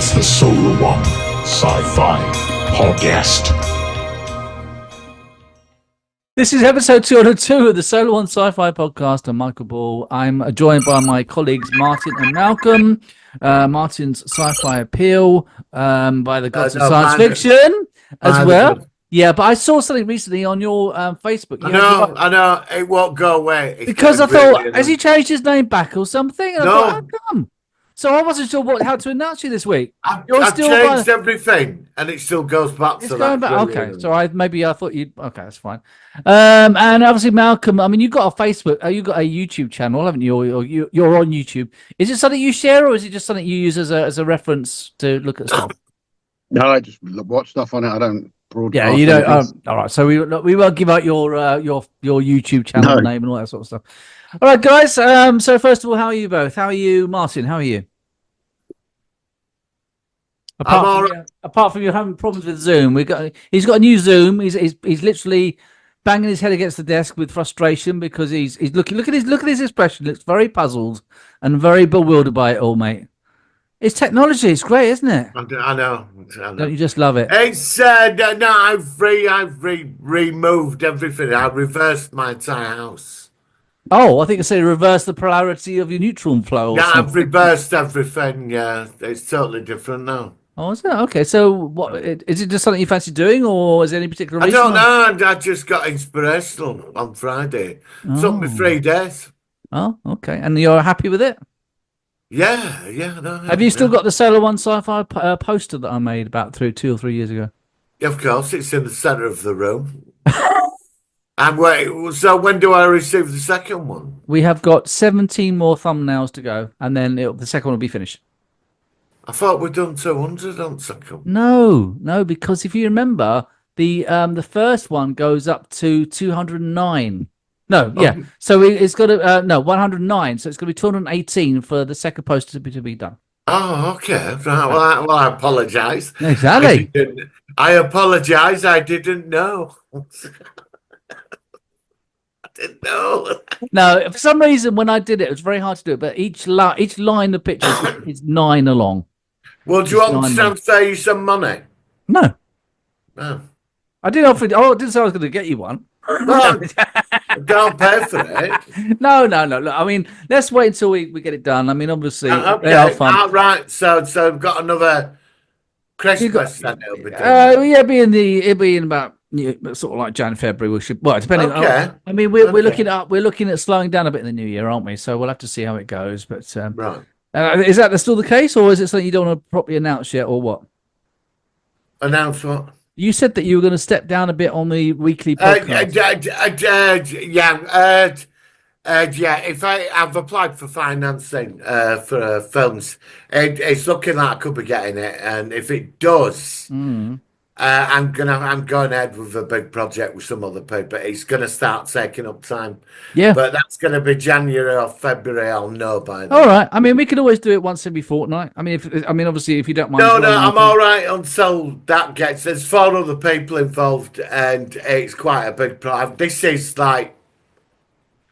It's the Solar One Sci-Fi Podcast. This is episode 202 of the Solar One Sci-Fi Podcast. I'm Michael Ball. I'm joined by my colleagues Martin and Malcolm. Martin's Sci-Fi Appeal by the Gods of Science Fiction as well. Yeah, but I saw something recently on your Facebook. I know. It won't go away. Because I thought, has he changed his name back or something? And I thought, how come? So I wasn't sure how to announce you this week. I've changed everything, and it still goes back to that. Okay, so I thought you'd. Okay, that's fine. And obviously, Malcolm. I mean, you've got a Facebook. You've got a YouTube channel, haven't you? Or you're on YouTube. Is it something you share, or is it just something you use as a reference to look at stuff? No, I just watch stuff on it. I don't broadcast. Yeah, you don't. All right, so we won't give out your YouTube channel name and all that sort of stuff. All right, guys. So first of all, how are you both? How are you, Martin? How are you? Apart from you having problems with Zoom, he's got a new Zoom. He's literally banging his head against the desk with frustration because he's looking. Look at his expression. He looks very puzzled and very bewildered by it all, mate. It's technology. It's great, isn't it? I know. Don't you just love it? It's no. I've removed everything. I reversed my entire house. Oh, I think I said reverse the polarity of your neutron flow. Yeah, I've reversed everything. Yeah, it's totally different now. Oh, is it? Okay, so what is it? Just something you fancy doing, or is there any particular reason? I don't know. I just got inspirational on Friday. It took me 3 days. Oh, okay. And you're happy with it? Yeah. No, have you still got the Solar One Sci-Fi poster that I made about 2 or 3 years ago? Yeah, of course, it's in the centre of the room. And wait, so when do I receive the second one? We have got 17 more thumbnails to go, and then the second one will be finished. I thought we'd done 200 on second. No, because if you remember, the first one goes up to 209. No, yeah. So it's got to 109. So it's going to be 218 for the second poster to be done. Oh, okay. Right. Well, I apologise. Exactly. I apologise. I didn't know. No. No, for some reason when I did it was very hard to do it. But each line of pictures is 9 along. Well, do you want to transfer you some money? No. No. I didn't offer. Oh, I didn't say I was going to get you one. Don't pay for it. No. Look, I mean, let's wait until we get it done. I mean, obviously, they are fun. Right. So we've got another Christmas then. It'll be it'll be in about sort of like January, February. We should depending. Okay. I mean, we're looking at slowing down a bit in the new year, aren't we? So we'll have to see how it goes. But right. Is that still the case, or is it something you don't want to properly announce yet, or what? Announce what? You said that you were going to step down a bit on the weekly podcast. If I've applied for financing for films, it's looking like I could be getting it, and if it does, I'm going ahead with a big project with some other people. It's going to start taking up time. Yeah, but that's going to be January or February. I'll know by then. All right. I mean, we could always do it once every fortnight. I mean, obviously, if you don't mind. No, I'm all right until that gets. There's 4 other people involved, and it's quite a big project. This is like,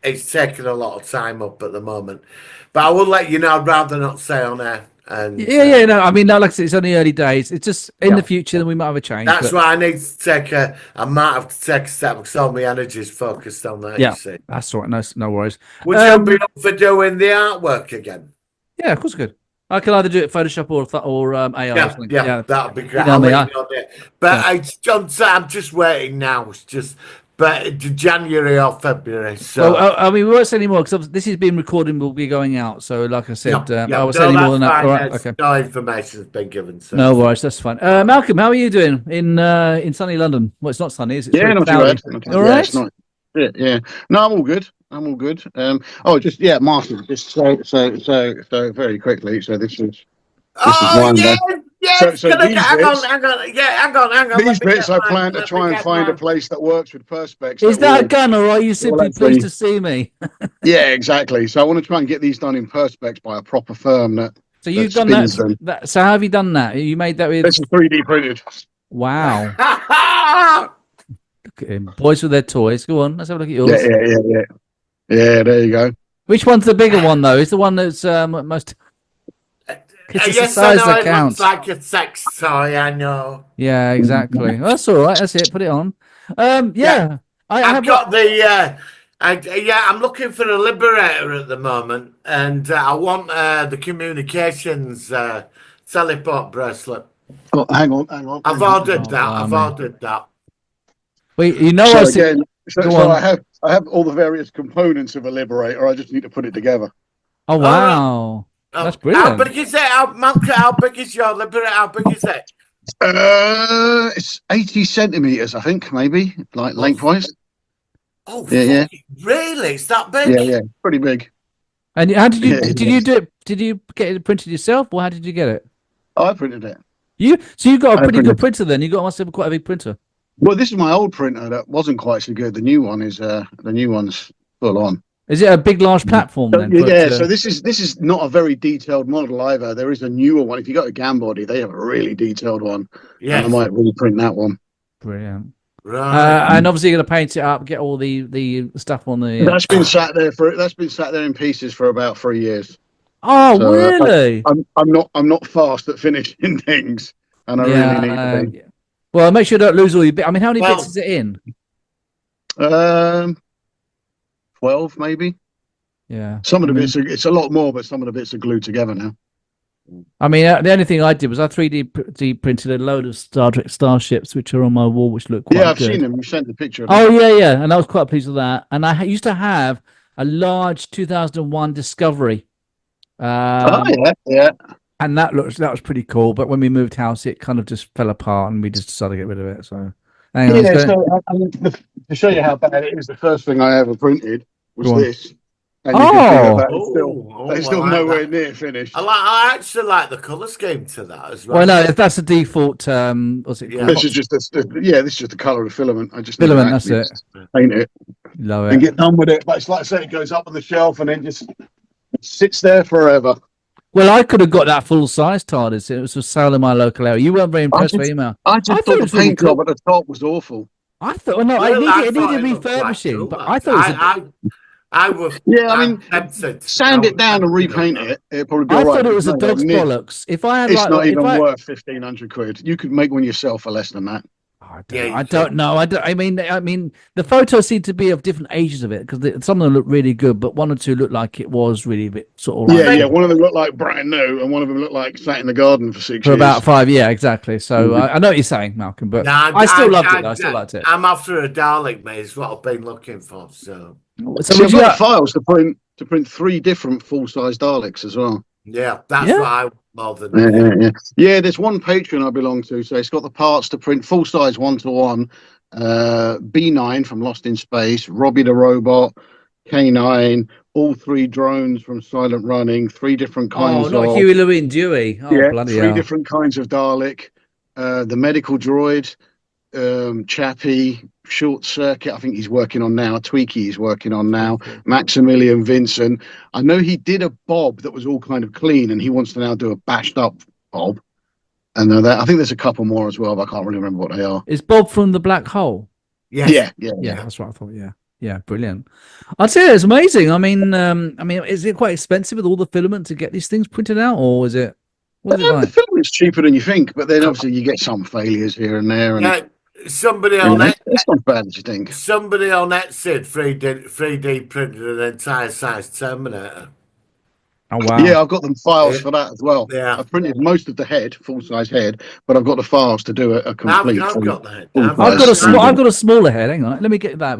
it's taking a lot of time up at the moment, but I will let you know. I'd rather not say on air. And no, I mean, no, like I said, it's only early days. It's just in the future, then we might have a change. That's why I need to take I might have to take a step because all my energy is focused on that. Yeah, you see. That's all right. No worries. Would you be up for doing the artwork again? Yeah, of course, good. I can either do it Photoshop or AI. Yeah, that'd be great. But I'm just waiting now. It's just. But January or February. So I mean, we won't say any more because this is being recorded and will be going out. So, like I said, I won't say any more than that. All right, okay. No information has been given. So. No worries, that's fine. Malcolm, how are you doing in sunny London? Well, it's not sunny, is it? Yeah, not too bad. All right. Yeah. No, I'm all good. Martin, just so very quickly. So this is. Yes, so hang on. These bits I plan to try and find a place that works with Perspex. Is that a gun, or are you simply pleased to see me? Yeah, exactly. So I want to try and get these done in Perspex by a proper firm that. So you've done that. So how have you done that? You made that with. This is 3D printed. Wow. Look at him, boys with their toys. Go on, let's have a look at yours. Yeah. Yeah, there you go. Which one's the bigger one though? Is the one that's most? It's a Yes, I size know that it looks counts. like a sex toy. I know. Yeah, exactly. Well, that's all right. That's it. Put it on. Yeah. I I've have got the. I'm looking for a Liberator at the moment, and I want the communications teleport bracelet. Oh, hang on, hang on. I've Hang on. ordered Oh, that. I've blimey. ordered that. Wait, you know, So I see. again, Go so on. I have all the various components of a Liberator. I just need to put it together. Oh, All right. wow. That's How brilliant. big is it? How big is your Liberator? How big is it? It's 80 centimeters, I think, maybe, like Oh, lengthwise. oh, Yeah, really? It's that big? yeah, pretty big. And how did you Yeah, did you do it? Did you get it printed yourself, or how did you get it? I printed it. So you got a I pretty good printed. printer then. You got must have quite a big printer. Well, this is my old printer that wasn't quite so good. The new one is the new one's full on. Is it a big, large platform So, then? yeah, so this is not a very detailed model either. There is a newer one. If you go to Gambody, they have a really detailed one, and I Yes. might reprint that one. Brilliant. Right. And obviously you're gonna paint it up, get all the stuff on the. That's been sat there in pieces for about 3 years. Oh, So really? I'm not fast at finishing things, and I really need to be. Well, make sure you don't lose all your bits. I mean, how many Well- bits is it in? 12 maybe. Yeah. Some of the I mean, bits it's a lot more, but some of the bits are glued together now. I mean, the only thing I did was I 3D printed a load of Star Trek starships, which are on my wall, which look quite Yeah, I've good. seen them. You sent the picture of them. Oh yeah, and I was quite pleased with that. And I used to have a large 2001 Discovery, Yeah. and that was pretty cool. But when we moved house, it kind of just fell apart, and we just decided to get rid of it. So, hang on, Yeah, so I mean, to show you how bad it is, the first thing I ever printed was Go on. this. And you can see that Oh, it's still I like nowhere that. near finished. I actually like the colour scheme to that as well. Well, no, if that's the default. What's it Yeah. called? This is just this is just the colour of the filament. I just need Filament. to That's actually it. just paint it Love and it. get done with it. But it's like I say, it goes up on the shelf and then just sits there forever. Well, I could have got that full size TARDIS. It was for sale in my local area. You weren't very impressed with email. I just I thought thought it the was really paint cool. job at the top was awful. I thought, well, no, Well, it thought needed looked quite refurbishing, cool, but that. I thought it was I was. Yeah, I I'm mean, tempted. sand it down and tempted on repaint that. it. It'd probably be I all right. thought it but was a it's nowhere dog's near- bollocks. If I had It's like, not if even I, worth 1,500 quid. You could make one yourself for less than that. I don't Yeah, know. you I don't know. I mean, the photos seem to be of different ages of it because some of them look really good, but one or two look like it was really a bit sort of like Yeah. One of them looked like brand new, and one of them looked like sat in the garden for 6 for years. about 5. Yeah, exactly. So I know what you're saying, Malcolm, but Nah, I still loved it. I still liked it. I'm after a Dalek, mate. Is what I've been looking for. So So So would I've you? got the files to print 3 different full-size Daleks as well. yeah, that's Yeah? what I want more than. Yeah, there's one Patreon I belong to, so it's got the parts to print full-size 1-to-1. B9 from Lost in Space, Robbie the Robot, K9, all 3 drones from Silent Running, 3 different Oh, kinds not of Huey, Louie, and Dewey. Oh, bloody 3 hell! different kinds of Dalek, the medical droid, Chappie, Short Circuit, I think he's working on now. Tweaky he's working on now. Maximilian Vincent. I know he did a Bob that was all kind of clean, and he wants to now do a bashed up Bob. And I think there's a couple more as well, but I can't really remember what they are. Is Bob from the Black Hole? Yes. Yeah, that's what I thought. Yeah, brilliant. I'd say it's amazing. I mean, is it quite expensive with all the filament to get these things printed out, or is it? What is it The like? film is cheaper than you think, but then obviously you get some failures here and there, and Yeah, somebody on it. it's not as bad as you think. Somebody on Etsy 3D printed an entire size Terminator. Oh wow! Yeah, I've got them files for that as well. Yeah. I've printed most of the head, full size head, but I've got the files to do a complete. I've got the head. I've got a smaller head. Hang on, let me get that.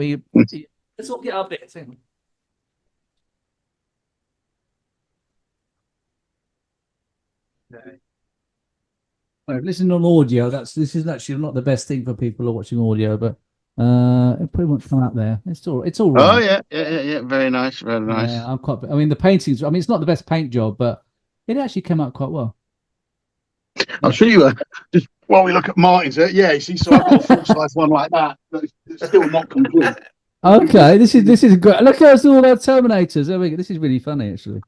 Let's all get up there. Hang on. Okay. Right, listen on audio. This is actually not the best thing for people who are watching audio, but it probably won't come out there. It's all right. Oh yeah. Very nice, very nice. Yeah, I mean, the paintings. I mean, it's not the best paint job, but it actually came out quite well. I'll show you just while we look at Martin's. Yeah, you see, so I've got a full size one like that, but it's still not complete. Okay, this is great. Look at us all our Terminators. There we go. This is really funny, actually.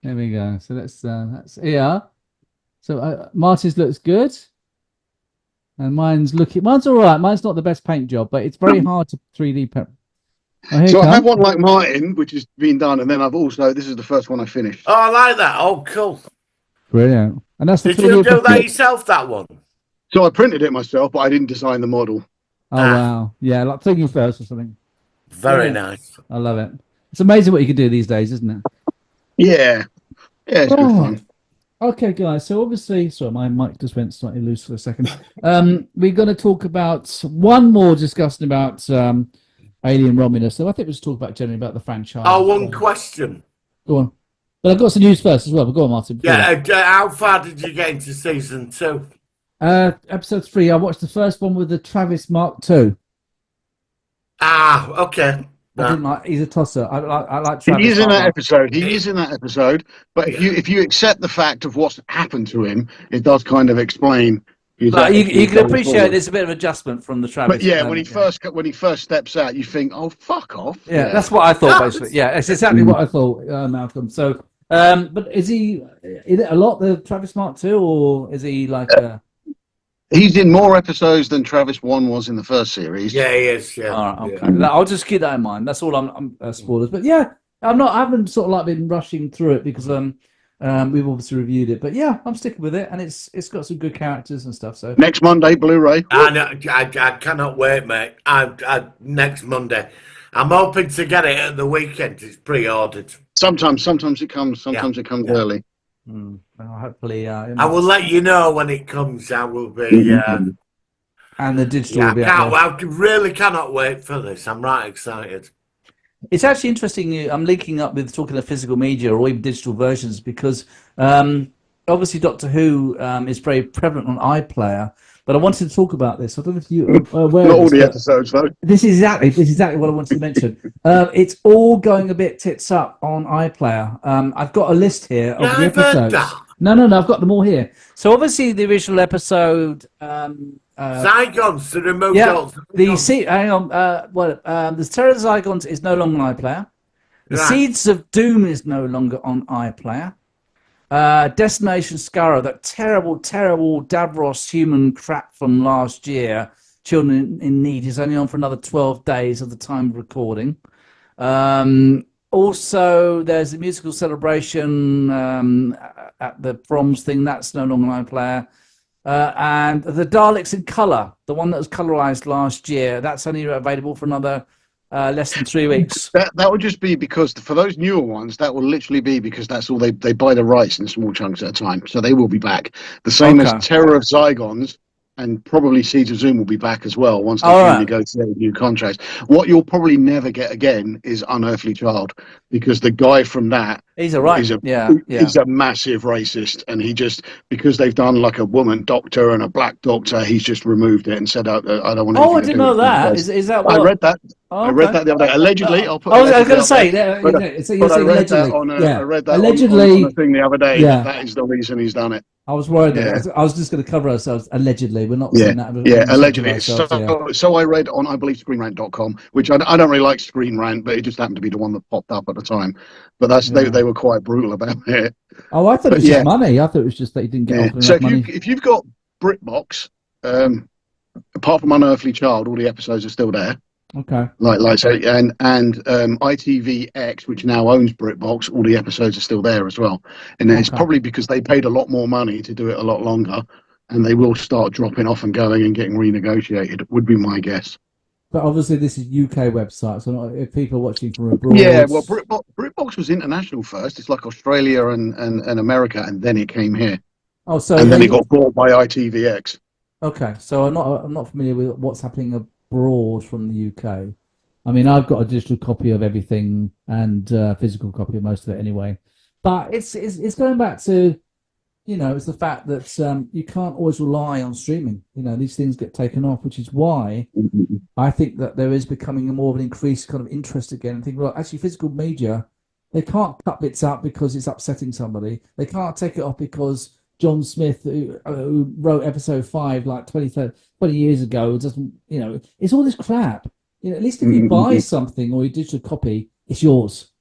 There we go. So that's yeah. So Martin's looks good, and mine's all right. Mine's not the best paint job, but it's very hard to 3D print. So I have one like Martin, which has been done, and then I've also this is the first one I finished. Oh, I like that. Oh, cool. Brilliant. And that's the Did you 20th do that episode. yourself, that one? So I printed it myself, but I didn't design the model. Oh wow, yeah, like thinking first or something. Very Yeah. nice. I love it. It's amazing what you can do these days, isn't it? Yeah, it's good fun. Right. Okay, guys. So obviously, sorry, my mic just went slightly loose for a second. We're going to talk about one more discussion about Alien Romulus. So I think we'll just talk about generally about the franchise. Oh, one question. Go on. But I've got some news first as well. But go on, Martin. Yeah, how far did you get into season 2? Episode 3. I watched the first one with the Travis Mark II. Ah, okay. I didn't like. He's a tosser. I like Travis. He is in Mark that I. episode. He is in that episode. But if you accept the fact of what's happened to him, it does kind of explain. Like, you can going appreciate forward. there's a bit of adjustment from the Travis. But yeah, when he first steps out, you think, "Oh, fuck off." Yeah, that's what I thought basically. Yeah, it's exactly what I thought, Malcolm. So, but is it a lot, the Travis Mark II, or is he like a... He's in more episodes than Travis 1 was in the first series. Yeah, he is. Yeah. All right, okay. I'll just keep that in mind. That's all. I'm spoilers, but yeah, I haven't sort of like been rushing through it because we've obviously reviewed it, but yeah, I'm sticking with it, and it's got some good characters and stuff. So Next Monday, Blu-ray. I cannot wait, mate. Next Monday. I'm hoping to get it at the weekend. It's pre-ordered. Sometimes it comes. Sometimes it comes early. well, hopefully, I will let you know when it comes. I will be. and the digital will be out there. I really cannot wait for this. I'm right excited. It's actually interesting. I'm linking up with talking of physical media or even digital versions because obviously Doctor Who is very prevalent on iPlayer. But I wanted to talk about this. I don't know if you are aware. Not all the episodes, though. This is exactly what I wanted to mention. It's all going a bit tits up on iPlayer. I've got a list here of the episodes. No, I've got them all here. So obviously the original episode. Zygons, the remote. Yeah. Hang on. The Terror of Zygons is no longer on iPlayer. The Seeds of Doom is no longer on iPlayer. Destination Scarrow, that terrible Davros human crap from last year, Children in Need, is only on for another 12 days at the time of recording. Also, there's a musical celebration at the Proms thing, that's no longer on iPlayer. And the Daleks in Colour, the one that was colorized last year, that's only available for another less than 3 weeks. That would just be because for those newer ones, that will literally be because that's all they buy the rights in small chunks at a time, so they will be back. The same as Terror of Zygons and probably Seeds of Zoom will be back as well once they renegotiate new contracts. What you'll probably never get again is Unearthly Child, because the guy from that he's a massive racist, and he just, because they've done like a woman doctor and a black doctor, he's just removed it and said, I don't want to. I didn't know that. Is that what I read that? Oh, okay. I read that the other day. Allegedly, I'll put. I was going to say, I read that on a thing the other day. Yeah. That is the reason he's done it. I was worried. That I was just going to cover ourselves. Allegedly, we're not saying that. Allegedly. So I read on, I believe, ScreenRant.com, which I don't really like Screen Rant, but it just happened to be the one that popped up at the time. But they were quite brutal about it. Oh, I thought it was just money. I thought it was just that he didn't get off enough money. If you've got BritBox, apart from Unearthly Child, all the episodes are still there. Okay. And ITVX, which now owns BritBox, all the episodes are still there as well. And it's probably because they paid a lot more money to do it a lot longer, and they will start dropping off and going and getting renegotiated, would be my guess. But obviously this is UK website, so not, if people are watching from abroad... Yeah, well, BritBox was international first. It's like Australia and America, and then it came here. Oh, so... And then it got bought by ITVX. Okay, so I'm not familiar with what's happening abroad from the UK. I mean, I've got a digital copy of everything and physical copy of most of it anyway. But it's going back to, it's the fact that you can't always rely on streaming. These things get taken off, which is why I think that there is becoming a more of an increased kind of interest again. I think, well, actually, physical media, they can't cut bits out because it's upsetting somebody. They can't take it off because John Smith, who wrote episode 5 like 20 years ago, doesn't, it's all this crap. At least if you buy something or your digital copy, it's yours.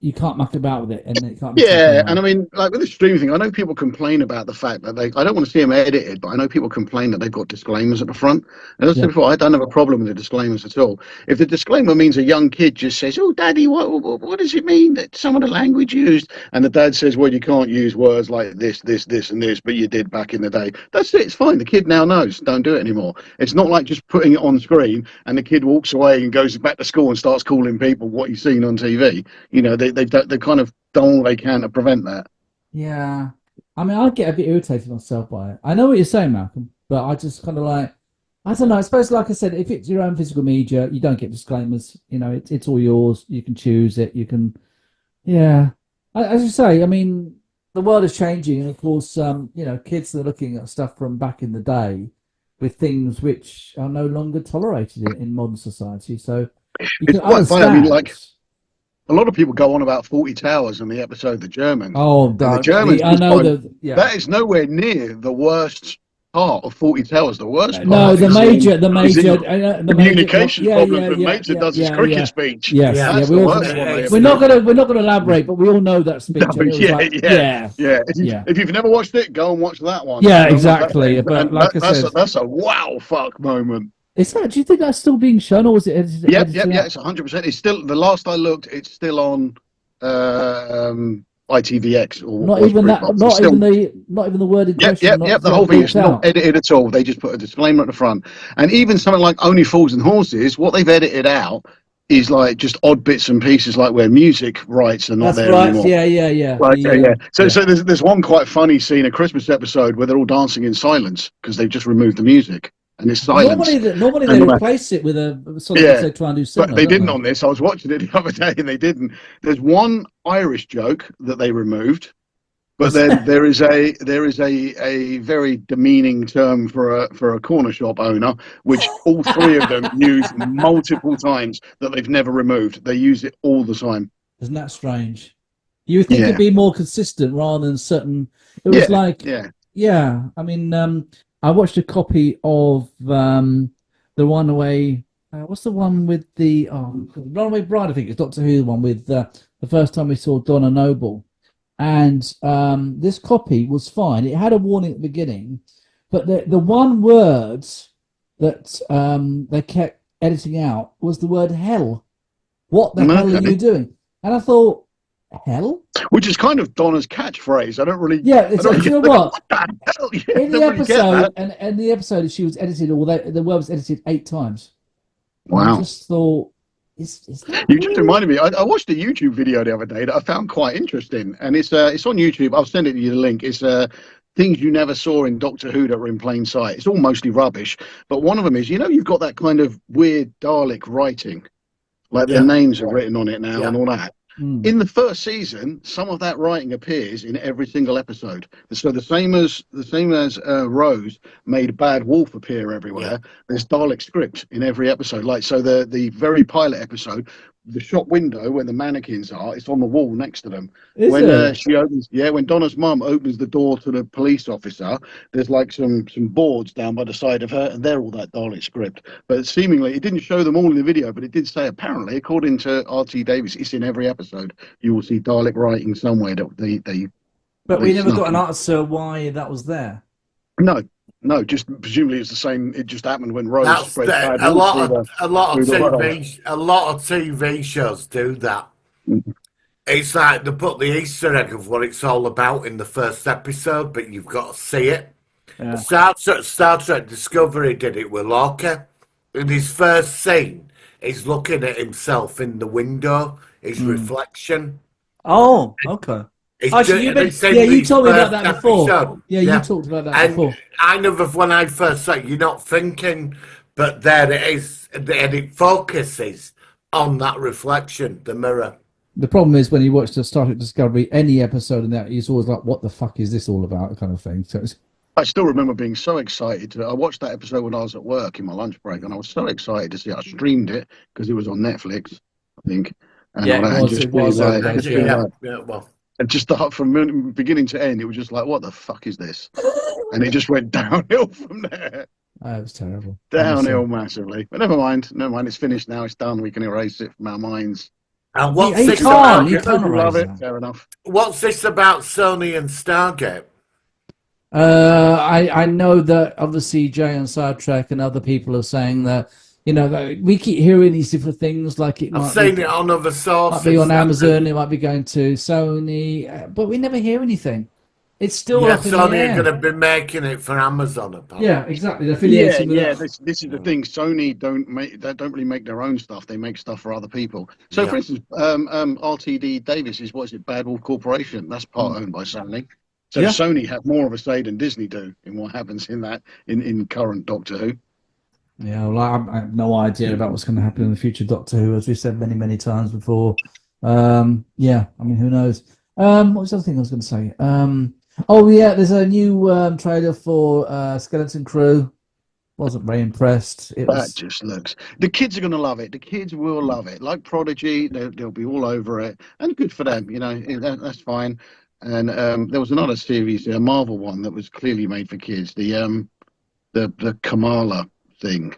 you can't muck about with it, and it can't be Yeah, taken and I away. mean, like with the streaming thing, I know people complain about the fact that I don't want to see them edited, but I know people complain that they've got disclaimers at the front. And as I Yeah. said before, I don't have a problem with the disclaimers at all. If the disclaimer means a young kid just says, "Oh, Daddy, what does it mean that some of the language used?" and the dad says, "Well, you can't use words like this, and this, but you did back in the day." That's it. It's fine. The kid now knows. Don't do it anymore. It's not like just putting it on screen and the kid walks away and goes back to school and starts calling people what he's seen on TV. You know, they kind of done all they can to prevent that. Yeah. I mean, I get a bit irritated myself by it. I know what you're saying, Malcolm, but I just kind of like, I don't know. I suppose, like I said, if it's your own physical media, you don't get disclaimers. You know, it's all yours. You can choose it. You can, yeah. As you say, I mean, the world is changing, and of course, kids are looking at stuff from back in the day with things which are no longer tolerated in modern society. So you It's can quite funny. I mean, understand. like a lot of people go on about 40 Towers and the episode The Germans. Oh, And the don't. Germans I this know time, that. Yeah. that is nowhere near the worst part of 40 Towers. The worst No, part the is major, No. the major. communication Yeah, problems yeah, when yeah, Mason yeah, does his yeah, cricket yeah. speech. Yes, Yeah, yeah. That's We the all, worst one they we're ever not did. gonna, we're not gonna elaborate, but we all know that No, speech, and it was yeah, like, yeah, yeah, yeah. yeah, If you've never watched it, go and watch that one. yeah, Go and watch that. exactly. But And like I said, that's a wow fuck moment. is that? Do you think that's still being shown, or was it edited Yeah. out? It's 100%. It's still the last I looked. It's still on ITVX or Not even whatever it that. was. It's still. Not even the word in Yep, question. yep. Not The not whole thing bleeped is not out. edited at all. They just put a disclaimer at the front. And even something like Only Fools and Horses, what they've edited out is like just odd bits and pieces, like where music rights are not That's there right. anymore. Yeah, yeah, yeah. Like, yeah. So, Yeah. so there's one quite funny scene, a Christmas episode, where they're all dancing in silence because they've just removed the music and it's silence. Normally they And replace it with a something which yeah, they try and do but similar, they don't didn't they? on this. I was watching it the other day and they didn't. There's one Irish joke that they removed, but then there is a very demeaning term for a corner shop owner, which all three of them use multiple times that they've never removed. They use it all the time. Isn't that strange? You would think it'd Yeah, be more consistent rather than certain. It was like, yeah. yeah. I mean, I watched a copy of the Runaway. What's the one with the Runaway Bride? I think it's Doctor Who, the one with the first time we saw Donna Noble, and this copy was fine. It had a warning at the beginning, but the one word that they kept editing out was the word hell. What the hell are Okay. you doing? And I thought, hell? Which is kind of Donna's catchphrase. I don't really. Yeah, I it's don't you know really- what? the hell? Yeah, In I the don't really get episode, that. and the episode, she was edited, or the word was edited 8 times. And I Wow. just thought, is that You just really? reminded me. I watched a YouTube video the other day that I found quite interesting, and it's on YouTube. I'll send it you the link. It's things you never saw in Doctor Who that were in plain sight. It's all mostly rubbish, but one of them is you've got that kind of weird Dalek writing, like their Yeah. names are written on it now Yeah. and all that. Mm. In the first season, some of that writing appears in every single episode. So the same as Rose made Bad Wolf appear everywhere. There's Dalek script in every episode. Like so, the very pilot episode, the shop window where the mannequins are, it's on the wall next to them. Is When it? she opens, when Donna's mum opens the door to the police officer, there's like some boards down by the side of her, and they're all that Dalek script. But seemingly, it didn't show them all in the video, but it did say apparently, according to RT Davis, it's in every episode. You will see Dalek writing somewhere that they. But they we never snuck got an in. answer why that was there. No, just presumably it's the same. It just happened when Rose That's spread the, bad a news lot through of a lot of through the world. TV shows do that. Mhm. It's like they put the Easter egg of what it's all about in the first episode, but you've got to see it. Yeah. Star Trek Discovery did it with Lorca. In his first scene, he's looking at himself in the window, his reflection. Oh, okay. It's Actually, ju- you and it's in you his told me about first that before. episode. Yeah, you talked about that And before. I never, when I first saw it, you're not thinking, but there it is, and it focuses on that reflection, the mirror. The problem is when you watch the Star Trek Discovery, any episode in that, it's always like, what the fuck is this all about, kind of thing. So it's, I still remember being so excited. I watched that episode when I was at work in my lunch break, and I was so excited to see it. I streamed it because it was on Netflix, I think. And Yeah, all it that, was- just it was being over like, those, just being yeah. like- Well, and just from beginning to end, it was just like, what the fuck is this? And it just went downhill from there. it was terrible. Downhill Honestly. massively. But never mind. It's finished now. It's done. We can erase it from our minds. And He what's this can't. about? He can't Love erase it. that. Fair enough. What's this about Sony and Stargate? I know that obviously Jay on Sidetrack and other people are saying that, you know, that we keep hearing these different things, like it I've might seen be, it on other might sources. be on Amazon, it might be going to Sony, but we never hear anything. It's still up in the Sony are air. going to be making it for Amazon, apparently. Yeah, exactly. They're Yeah, affiliating with yeah. us. This is the thing. Sony they don't really make their own stuff. They make stuff for other people. So, Yeah. for instance, RTD Davis is, what is it, Bad Wolf Corporation? That's part owned by Sony. So Yeah. Sony have more of a say than Disney do in what happens in current Doctor Who. Yeah, well, I have no idea about what's going to happen in the future Doctor Who, as we've said many, many times before. Yeah, I mean, who knows? What was the other thing I was going to say? Oh, yeah, there's a new trailer for Skeleton Crew. Wasn't very impressed. It That was. just looks. The kids are going to love it. The kids will love it. Like Prodigy, they'll be all over it, and good for them. You know, that's fine. And there was another series, a Marvel one that was clearly made for kids. The Kamala thing,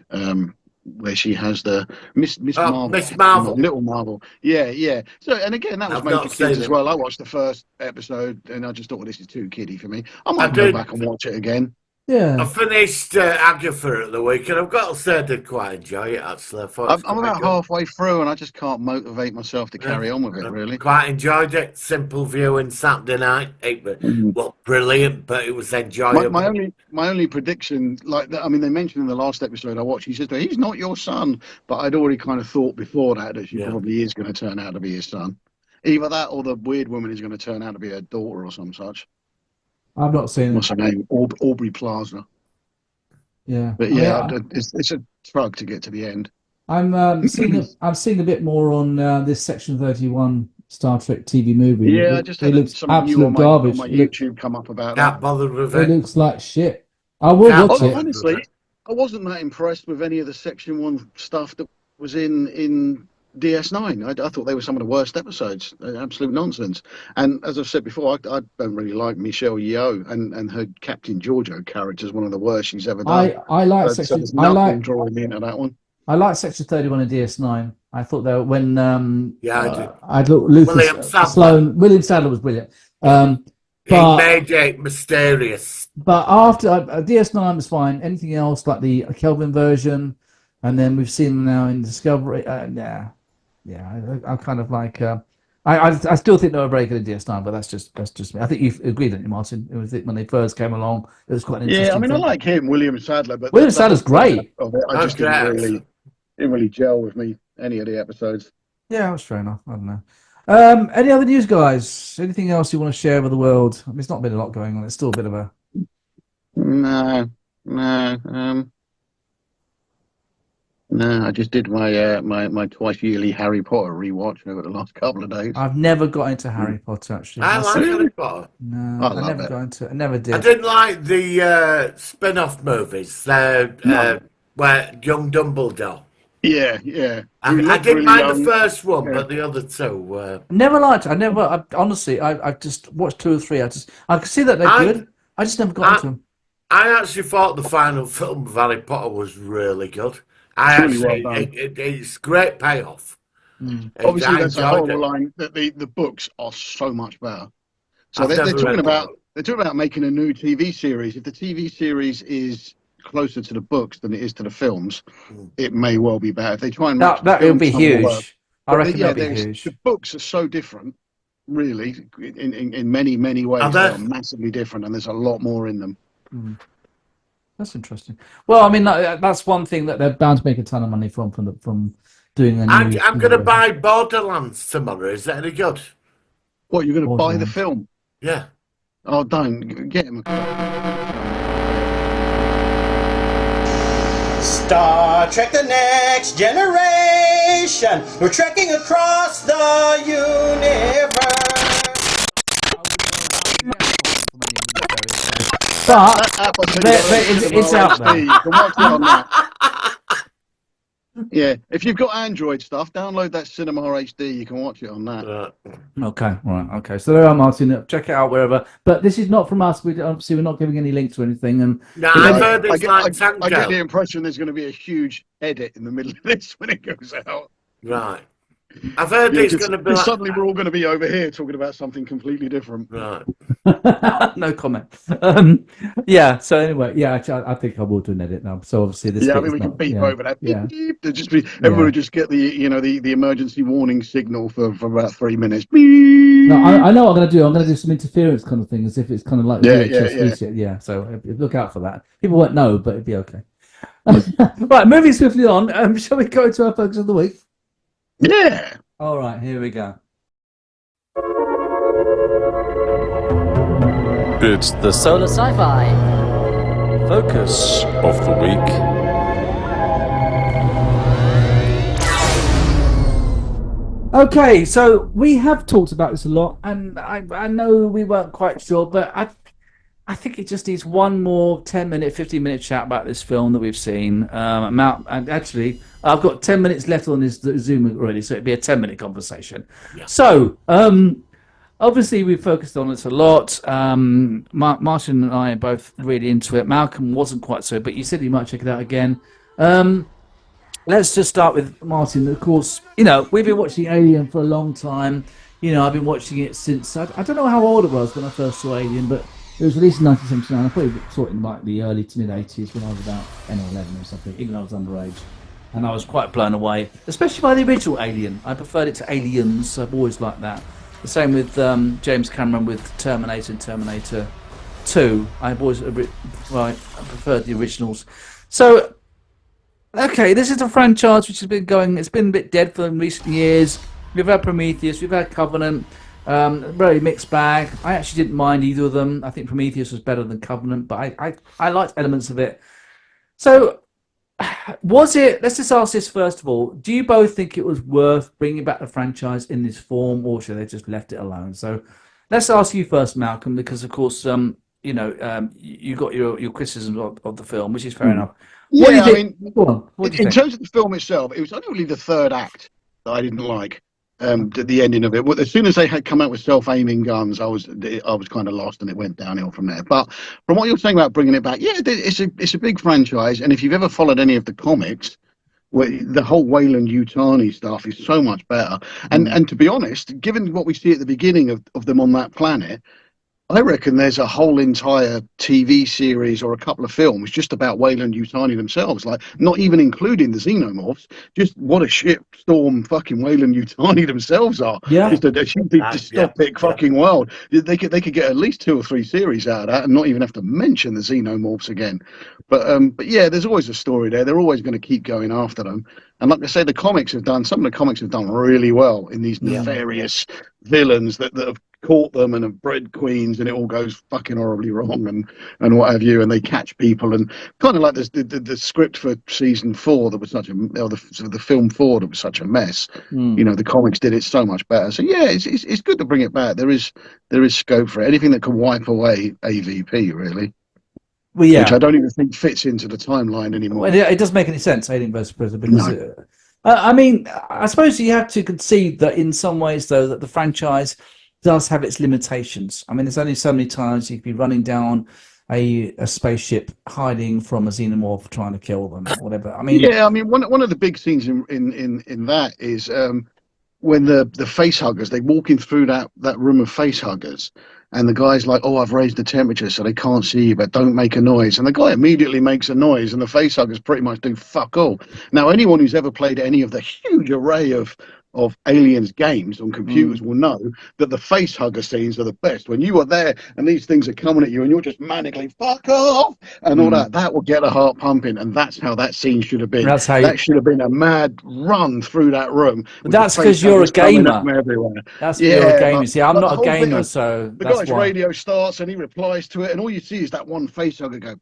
where she has the Miss Marvel, Miss Marvel. Little Marvel. Yeah. So, and again, that was I've made not for kids seen as it. well. I watched the first episode, and I just thought, well, this is too kiddie for me. I I might go did. back and watch it again. Yeah. I finished Agatha at the weekend. I've got to say I did quite enjoy it, actually. I thought it was I'm quite about good. halfway through, and I just can't motivate myself to carry on with it. Really. Quite enjoyed it. Simple viewing Saturday night. It was brilliant, but it was enjoyable. My only prediction, like that, I mean, they mentioned in the last episode I watched, he says that he's not your son, but I'd already kind of thought before that she probably is going to turn out to be his son. Either that, or the weird woman is going to turn out to be her daughter or some such. I've not seen it. What's her name? Aubrey Plaza. Yeah. But I mean, yeah, it's a shrug to get to the end. I'm seeing a bit more on this Section 31 Star Trek TV movie. Yeah, I just had looks some new absolute on garbage. my It looks- YouTube come up about Can't that. bother with It it. looks like shit. I will Can't watch bother it. Honestly, with it. I wasn't that impressed with any of the Section 1 stuff that was in DS9. I thought they were some of the worst episodes. Absolute nonsense. And as I've said before, I don't really like Michelle Yeoh, and her Captain Giorgio character is one of the worst she's ever done. I like So Section. there's I nothing drawing me into that one. like Section 31 and DS9. I thought that when I did. I thought Luther William Sadler. Sloan, William Sadler was brilliant. He But made it mysterious. but after DS9 was fine. Anything else like the Kelvin version, and then we've seen them now in Discovery. I kind of like. I still think they were very good in DS9, but that's just me. I think you agreed, didn't you, Martin? It was when they first came along. It was quite an interesting. Yeah, I mean, thing. I like him, William Sadler, but William Sadler's great. Of it, I just didn't really gel with me any of the episodes. Yeah, that's fair enough. I don't know. Any other news, guys? Anything else you want to share with the world? I mean, it's not been a lot going on. It's still a bit of a. No. No, I just did my twice yearly Harry Potter rewatch over the last couple of days. I've never got into Harry Potter actually. I like Harry Potter. No, I never got into it. I never did. I didn't like the spin-off movies where young Dumbledore. Yeah. I didn't really mind young. the first one, Yeah. but the other two were. Never liked it. Honestly, I've just watched 2 or 3. I can see that they're good. I just never got into them. I actually thought the final film of Harry Potter was really good. It's great payoff. Obviously, I that's a enjoyed horrible it. line. That the books are so much better. So I've they're never talking read the about book. they're talking about making a new TV series. If the TV series is closer to the books than it is to the films, it may well be better. If they try and match the That will films, be some will work. huge. I reckon that'll be there's- huge. The books are so different, really, in many ways. Are They they? are massively different, and there's a lot more in them. That's interesting. Well, I mean, that's one thing that they're bound to make a ton of money from doing a new. I'm going to buy Borderlands tomorrow. Is that any good? What, you're going to buy the Borderlands. film? Yeah. Oh, don't get him. Star Trek The Next Generation. We're trekking across the universe. But It's it's out there. You can watch it on that. Yeah, if you've got Android stuff, download that Cinema HD. You can watch it on that. Okay, right, okay. So there are, Martin. Check it out wherever. But this is not from us. Obviously, we're not giving any links or anything. And No, I've heard it's like Tango. I get the impression there's going to be a huge edit in the middle of this when it goes out. Right. I've heard it's going to be like... suddenly we're all going to be over here talking about something completely different. Right. No comment. Yeah. So anyway, yeah. Actually, I think I will do an edit now. So obviously this. Yeah, I bit mean is we can not, beep yeah, over that. Yeah. Beep, beep. Just be, everyone would just get the emergency warning signal for about 3 minutes. Beep. No, I know what I'm going to do. I'm going to do some interference kind of thing, as if it's kind of like VHS. Yeah. So look out for that. People won't know, but it'd be okay. Right, moving swiftly on. Shall we go to our focus of the week? Yeah. All right, here we go. It's the Solar Sci-Fi Focus of the week. Okay, so we have talked about this a lot, and I know we weren't quite sure, but I think it just needs one more 10-minute, 15-minute chat about this film that we've seen. And actually, I've got 10 minutes left on this Zoom already, so it'd be a 10-minute conversation. Yeah. So, obviously, we've focused on this a lot. Martin and I are both really into it. Malcolm wasn't quite so, but you said you might check it out again. Let's just start with Martin. Of course, we've been watching Alien for a long time. I've been watching it since, I don't know how old I was when I first saw Alien, but it was released in 1979. I probably saw it in like the early to mid-80s when I was about 10 or 11 or something, even though I was underage. And I was quite blown away, especially by the original Alien. I preferred it to Aliens. I've always liked that. The same with James Cameron with Terminator and Terminator 2. I've always preferred the originals. So, okay, this is a franchise which has been going, it's been a bit dead for in recent years. We've had Prometheus, we've had Covenant, very mixed bag. I actually didn't mind either of them. I think Prometheus was better than Covenant, but I liked elements of it. So, let's just ask this first of all, do you both think it was worth bringing back the franchise in this form, or should they just left it alone? So, let's ask you first, Malcolm, because of course, you got your criticisms of the film, which is fair enough. Yeah, I mean, in terms of the film itself, it was only really the third act that I didn't like. The ending of it. Well, as soon as they had come out with self-aiming guns, I was kind of lost, and it went downhill from there. But from what you're saying about bringing it back, yeah, it's a big franchise, and if you've ever followed any of the comics, the whole Weyland-Yutani stuff is so much better. And to be honest, given what we see at the beginning of them on that planet, I reckon there's a whole entire TV series or a couple of films just about Weyland-Yutani themselves, like not even including the xenomorphs, just what a shitstorm fucking Weyland-Yutani themselves are. Yeah. Just a dystopic fucking world. They could get at least 2 or 3 series out of that and not even have to mention the xenomorphs again. But yeah, there's always a story there. They're always going to keep going after them. And like I say, some of the comics have done really well in these nefarious villains that have caught them and have bred queens, and it all goes fucking horribly wrong and what have you, and they catch people, and kind of like the script for season 4 that was such a, or the film 4 that was such a mess. The comics did it so much better. So yeah, it's good to bring it back. There is scope for it. Anything that can wipe away AVP, really. Well, yeah, which I don't even think fits into the timeline anymore. Well, it doesn't make any sense, Alien vs Predator, because I mean, I suppose you have to concede that in some ways, though, that the franchise does have its limitations. I mean, there's only so many times you could be running down a spaceship hiding from a xenomorph trying to kill them, or whatever. I mean, yeah, I mean, one of the big scenes in that is when the facehuggers, they walk in through that room of facehuggers, and the guy's like, "Oh, I've raised the temperature so they can't see you, but don't make a noise." And the guy immediately makes a noise, and the facehuggers pretty much do fuck all. Now, anyone who's ever played any of the huge array of Aliens games on computers will know that the facehugger scenes are the best. When you are there and these things are coming at you and you're just manically fuck off and all that will get a heart pumping, and that's how that scene should have been. That should have been a mad run through that room. But that's because you're a gamer. That's you're a gamer. See, I'm not a gamer, so the guy's radio starts and he replies to it, and all you see is that one facehugger go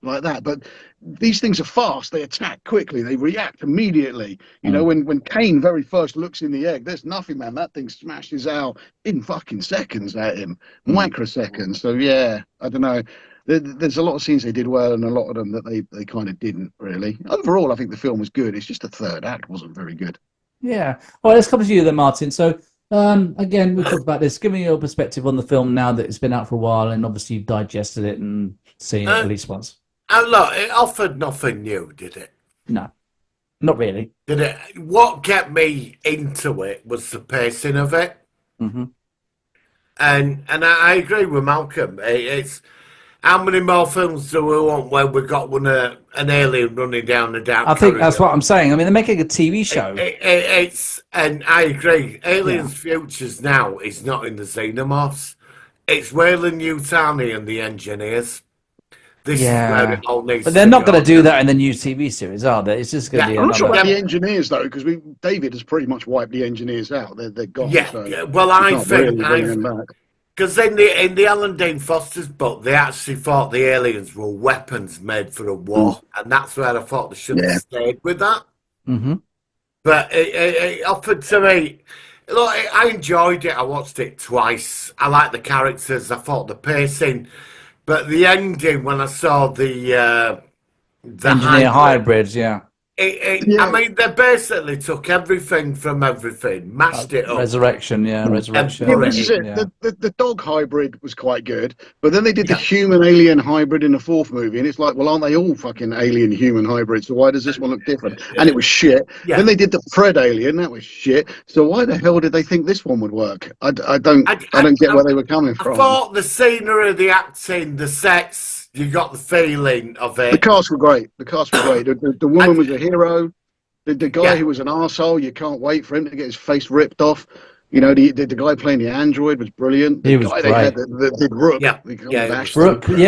like that. But these things are fast. They attack quickly. They react immediately. You know, when Kane very first looks in the egg, there's nothing, man. That thing smashes out in fucking seconds at him, microseconds. So yeah, I don't know. There's a lot of scenes they did well, and a lot of them that they kind of didn't really. Overall, I think the film was good. It's just the third act wasn't very good. Yeah. Well, let's come to you then, Martin. So again, we talked about this. Give me your perspective on the film now that it's been out for a while, and obviously you've digested it and seen it at least once. Look, it offered nothing new, did it? No. Not really. Did it? What kept me into it was the pacing of it. Mm-hmm. And I agree with Malcolm. It's how many more films do we want where we got an alien running down the dark I think that's corridor? what I'm saying. I mean, they're making a TV show. And I agree. Aliens Futures now is not in the Xenomorphs. It's Wayland Yutani and the engineers. This is where it all needs. But they're to not go. going to do that in the new TV series, are they? It's just going to be I'm not sure another. about the engineers though, because David has pretty much wiped the engineers out. They're gone. Yeah, so yeah. Well, you I can't think really bring them back. because in the Alan Dean Foster's book, they actually thought the aliens were weapons made for a war, and that's where I thought they should have stayed with that. Mm-hmm. But it offered to me. Look, I enjoyed it. I watched it twice. I liked the characters. I thought the pacing, but the ending when I saw the Engineer hybrids, yeah. I mean, they basically took everything from everything, mashed it up. Resurrection, yeah, resurrection. Yeah, this is it. Yeah. The dog hybrid was quite good, but then they did the human alien hybrid in the fourth movie, and it's like, well, aren't they all fucking alien human hybrids? So why does this one look different? And it was shit. Yeah. Then they did the Pred alien, that was shit. So why the hell did they think this one would work? I don't get where they were coming from. I thought the scenery, the acting, the sets. You got the feeling of it. The cast were great. The woman was a hero. The guy who was an arsehole, you can't wait for him to get his face ripped off. You know, the guy playing the android was brilliant. The guy they had that did Rook. Rook, Rook,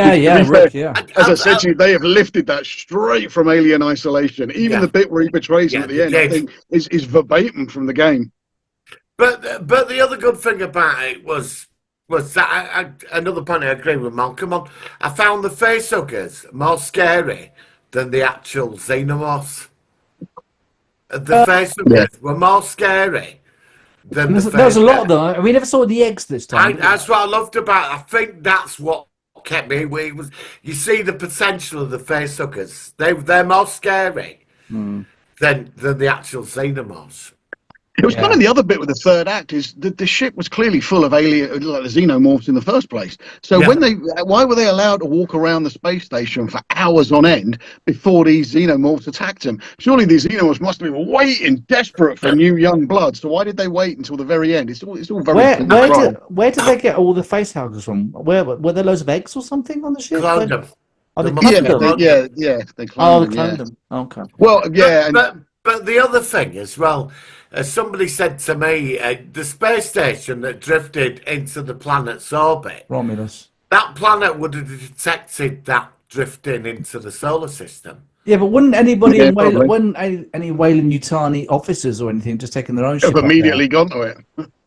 yeah. As I said to you, they have lifted that straight from Alien Isolation. Even the bit where he betrays him at the end, I think, is verbatim from the game. But the other good thing about it was that another point I agree with Malcolm on. I found the facehuggers more scary than the actual xenomorphs. The facehuggers were more scary than the There was a lot of them. We never saw the eggs this time. That's what I loved about it. I think that's what kept me away. Was you see the potential of the facehuggers. They're more scary than the actual xenomorphs. It was kind of the other bit with the third act is that the ship was clearly full of alien, like the xenomorphs in the first place. So why were they allowed to walk around the space station for hours on end before these xenomorphs attacked them? Surely these xenomorphs must have been waiting, desperate for new young blood. So why did they wait until the very end? It's all very. Where did they get all the facehuggers from? Were there loads of eggs or something on the ship? Cloned them. Oh, they cloned them. They cloned them. Okay. Well, but the other thing as well. Somebody said to me, the space station that drifted into the planet's orbit, Romulus. That planet would have detected that drifting into the solar system. Yeah, but wouldn't anybody wouldn't any Wayland Yutani officers or anything just taking their own ship? Have immediately gone to it.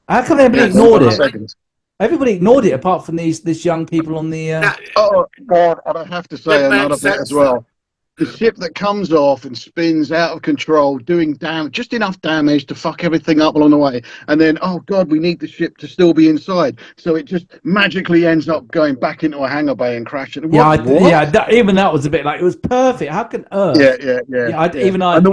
How come everybody ignored it? Everybody ignored it apart from these young people on the. Oh God! And I have to say another bit as well. The ship that comes off and spins out of control, doing just enough damage to fuck everything up along the way. And then, oh God, we need the ship to still be inside. So it just magically ends up going back into a hangar bay and crashing. Even that was a bit like, it was perfect. How can Earth? And the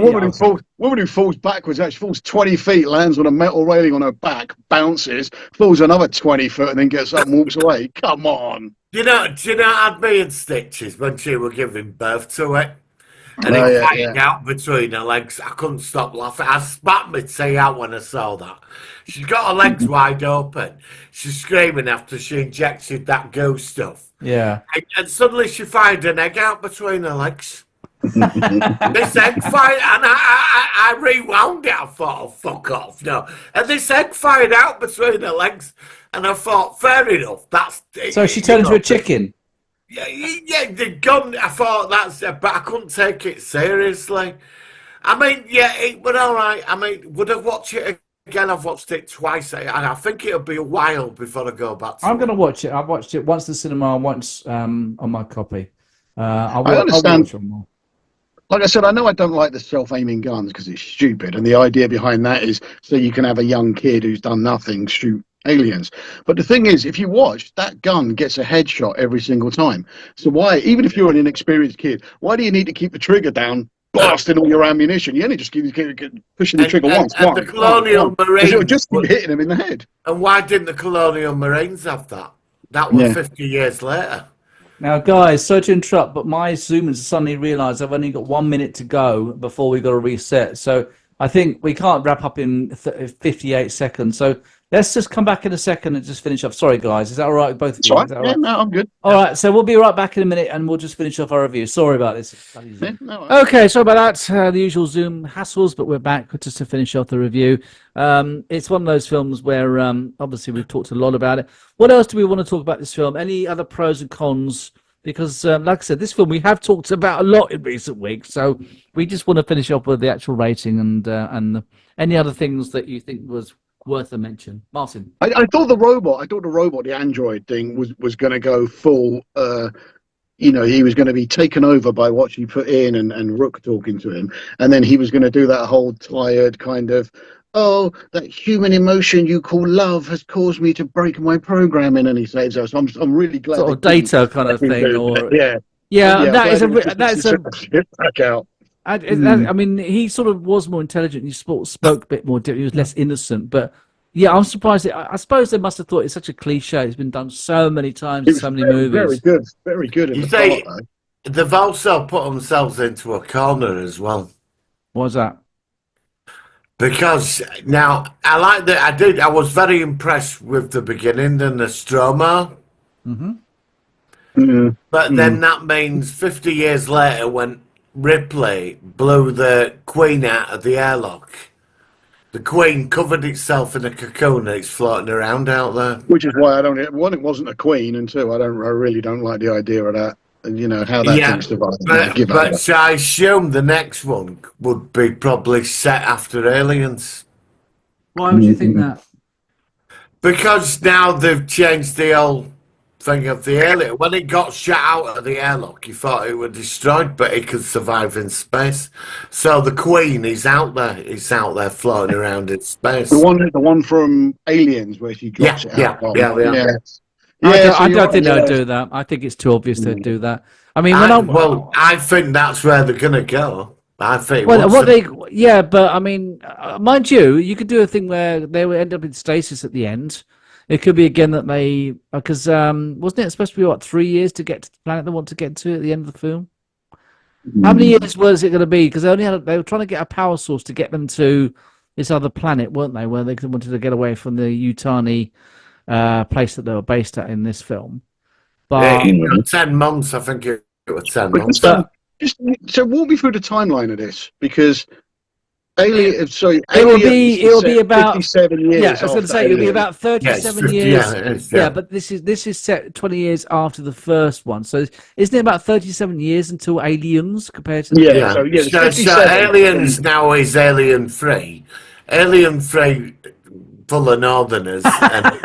woman who falls backwards, actually falls 20 feet, lands on a metal railing on her back, bounces, falls another 20 foot and then gets up and walks away. Come on. Do you know, I had me in stitches when she were giving birth to it. And it fighting out between her legs. I couldn't stop laughing. I spat my tea out when I saw that. She's got her legs wide open. She's screaming after she injected that goo stuff. Yeah. And suddenly she fired an egg out between her legs. This egg fired, and I rewound it. I thought, oh, fuck off, no. And this egg fired out between her legs, and I thought, fair enough. So she turned into a chicken. Yeah, the gun. I thought but I couldn't take it seriously. I mean, it was all right. I mean, would I watch it again? I've watched it twice, and I think it'll be a while before I go back to I'm going to watch it. I've watched it once in the cinema, once on my copy. I understand. Like I said, I know I don't like the self-aiming guns because it's stupid, and the idea behind that is so you can have a young kid who's done nothing shoot aliens. But the thing is, if you watch, that gun gets a headshot every single time. So why, even if you're an inexperienced kid, why do you need to keep the trigger down, blasting all your ammunition? You only just keep pushing the trigger once. And the Colonial Marines it'll just keep hitting them in the head. And why didn't the Colonial Marines have that? That was 50 years later. Now, guys, sorry to interrupt, but my Zoom has suddenly realised I've only got 1 minute to go before we got to reset. So I think we can't wrap up in 58 seconds. So let's just come back in a second and just finish up. Sorry, guys. Is that all right with both of It's you? all right. Is that all Yeah, right? no, I'm good. All right, so we'll be right back in a minute and we'll just finish off our review. Sorry about this. Yeah, no, all right. Okay, sorry about that. The usual Zoom hassles, but we're back just to finish off the review. It's one of those films where obviously we've talked a lot about it. What else do we want to talk about this film? Any other pros and cons? Because, like I said, this film we have talked about a lot in recent weeks, so we just want to finish off with the actual rating and any other things that you think was worth a mention. Martin. I thought the robot, the android thing was going to go full. He was going to be taken over by what she put in and Rook talking to him, and then he was going to do that whole tired kind of, oh, that human emotion you call love has caused me to break my programming, and he saves us. I'm really glad. Sort of data kind of thing, or yeah, that's a back out. I mean, he sort of was more intelligent. He spoke a bit more. He was less innocent, but yeah, I'm surprised. I suppose they must have thought it's such a cliche. It's been done so many times in so many movies. Very good. You say they've also put themselves into a corner as well. What's that? Because now I like that. I was very impressed with the beginning, the Nostromo. But then that means 50 years later, when Ripley blew the Queen out of the airlock, the Queen covered itself in a cocoon and it's floating around out there. Which is why one, it wasn't a queen, and two, I really don't like the idea of that. And how that thing's divided. But I assume the next one would be probably set after Aliens. Why would you think that? Because now they've changed the whole thing of the alien. When it got shot out of the airlock, you thought it was destroyed, but it could survive in space. So the Queen is out there. It's out there floating around in space. The one from Aliens where she drops it out. I don't think they'll do that. I think it's too obvious they'll do that. I mean, I think that's where they're gonna go. I think. But I mean, mind you, you could do a thing where they would end up in stasis at the end. It could be again that because wasn't it supposed to be 3 years to get to the planet they want to get to at the end of the film? How many years was it going to be? Because they were trying to get a power source to get them to this other planet, weren't they? Where they wanted to get away from the Utani place that they were based at in this film. But 10 months, I think it was 10 months. So walk me through the timeline of this, because Alien. Sorry, it will be about 57 years. Yeah, I was going to say it'll be about 37 years. Yeah, but this is set 20 years after the first one. So isn't it about 37 years until Aliens compared to? So Aliens now is Alien 3. Alien 3 full of Northerners. And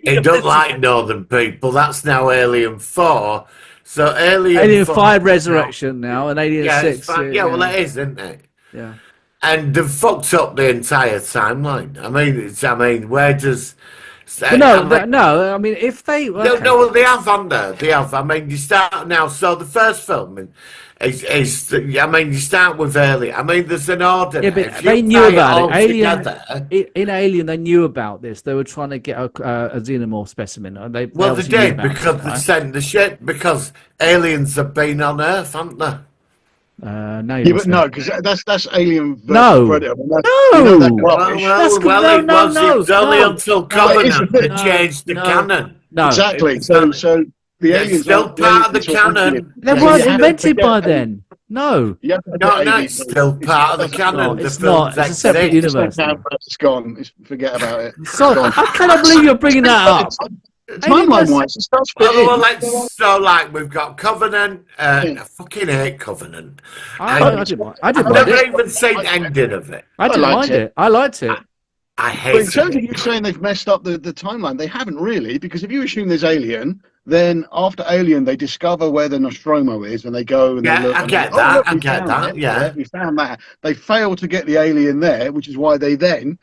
he don't like Northern people. That's now Alien 4. So Alien 5 Resurrection now, and Alien 6. Well, it is, isn't it? Yeah. And they've fucked up the entire timeline. I mean, where does? No. I mean, if they no, they have under. They have. I mean, you start now. So the first film is you start with Alien. I mean, there's an order. Yeah, but they knew about it. In Alien, they knew about this. They were trying to get a xenomorph specimen. They did because they sent the ship because aliens have been on Earth, haven't they? No, because that's Alien versus Predator. It was only until Covenant they changed the canon. No, exactly. So the aliens still part of the canon. They weren't invented by then. No, it's still part of the canon. It's not. It's a separate universe. It's gone. Forget about it. So I cannot believe you're bringing that up. Timeline-wise, it starts we've got Covenant. I fucking hate Covenant. I didn't I've never even seen the ending of it. I didn't mind it. I liked it. I hate it. But in terms of you saying they've messed up the timeline, they haven't really, because if you assume there's Alien, then after Alien they discover where the Nostromo is and they go and they look. I get that. Yeah, we found that. They fail to get the alien there, which is why they then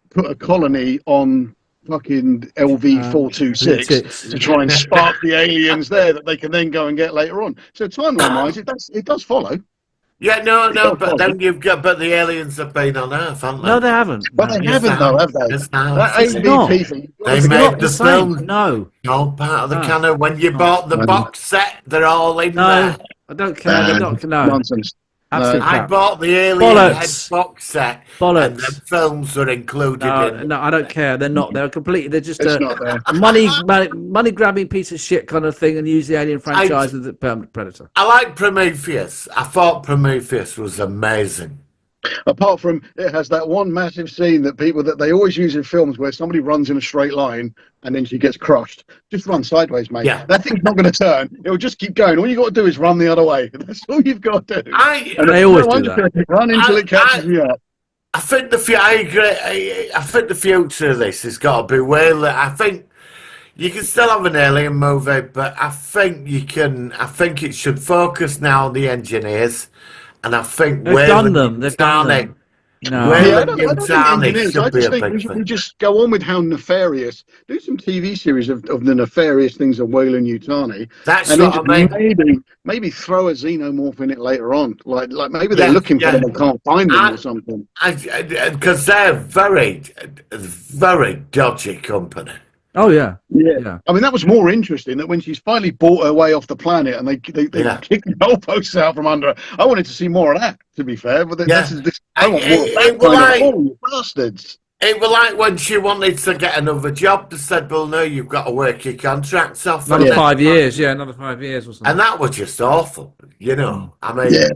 put a colony on fucking LV-426 to try and spark the aliens there that they can then go and get later on. So timeline-wise, it does follow. Yeah, no, not but possible. then you've got, but the aliens have been on Earth, haven't they? No, they haven't. But they No. haven't, though, have they? Yes, now. That It's not. AVP thing. They It's made not the the same. film. No. All part of the No. canon. When you bought the No. box set, they're all in No. there. I don't care. They're not. No. Nonsense. Absolute I crap. bought the Alien Head Bollocks. box set, and Bollocks. the films were included No, in. no, I don't care. They're not. They're completely. They're just It's a not there. money grabbing piece of shit kind of thing, and use the Alien franchise as the permanent predator. I like Prometheus. I thought Prometheus was amazing. Apart from it has that one massive scene that they always use in films where somebody runs in a straight line and then she gets crushed. Just run sideways, mate. Yeah. That thing's not going to turn. It'll just keep going. All you got to do is run the other way. That's all you've got to do. They always do I'm just that. going to run until it catches me up. I think I agree. I think the future of this has got to be I think you can still have an alien movie, but I think you can. I think it should focus now on the engineers, and I think They've done them. They've done them. No. Yeah, I Wayland don't think Yutani engineers. I should be just a think big we thing. just go on with how nefarious. Do some TV series of the nefarious things of Wayland Yutani, That's and then what I just mean. maybe throw a xenomorph in it later on. Like maybe they're looking for them and can't find them or something. Because they're very, very dodgy company. Oh yeah. Yeah. I mean, that was more interesting that when she's finally bought her way off the planet and they kicked the goalposts out from under her. I wanted to see more of that, to be fair. But I want more of that kind of, you bastards. It was like when she wanted to get another job, they said, well, no, you've got to work your contracts off. Another 5 years. Yeah, another 5 years or something. And that was just awful, you know. I mean, you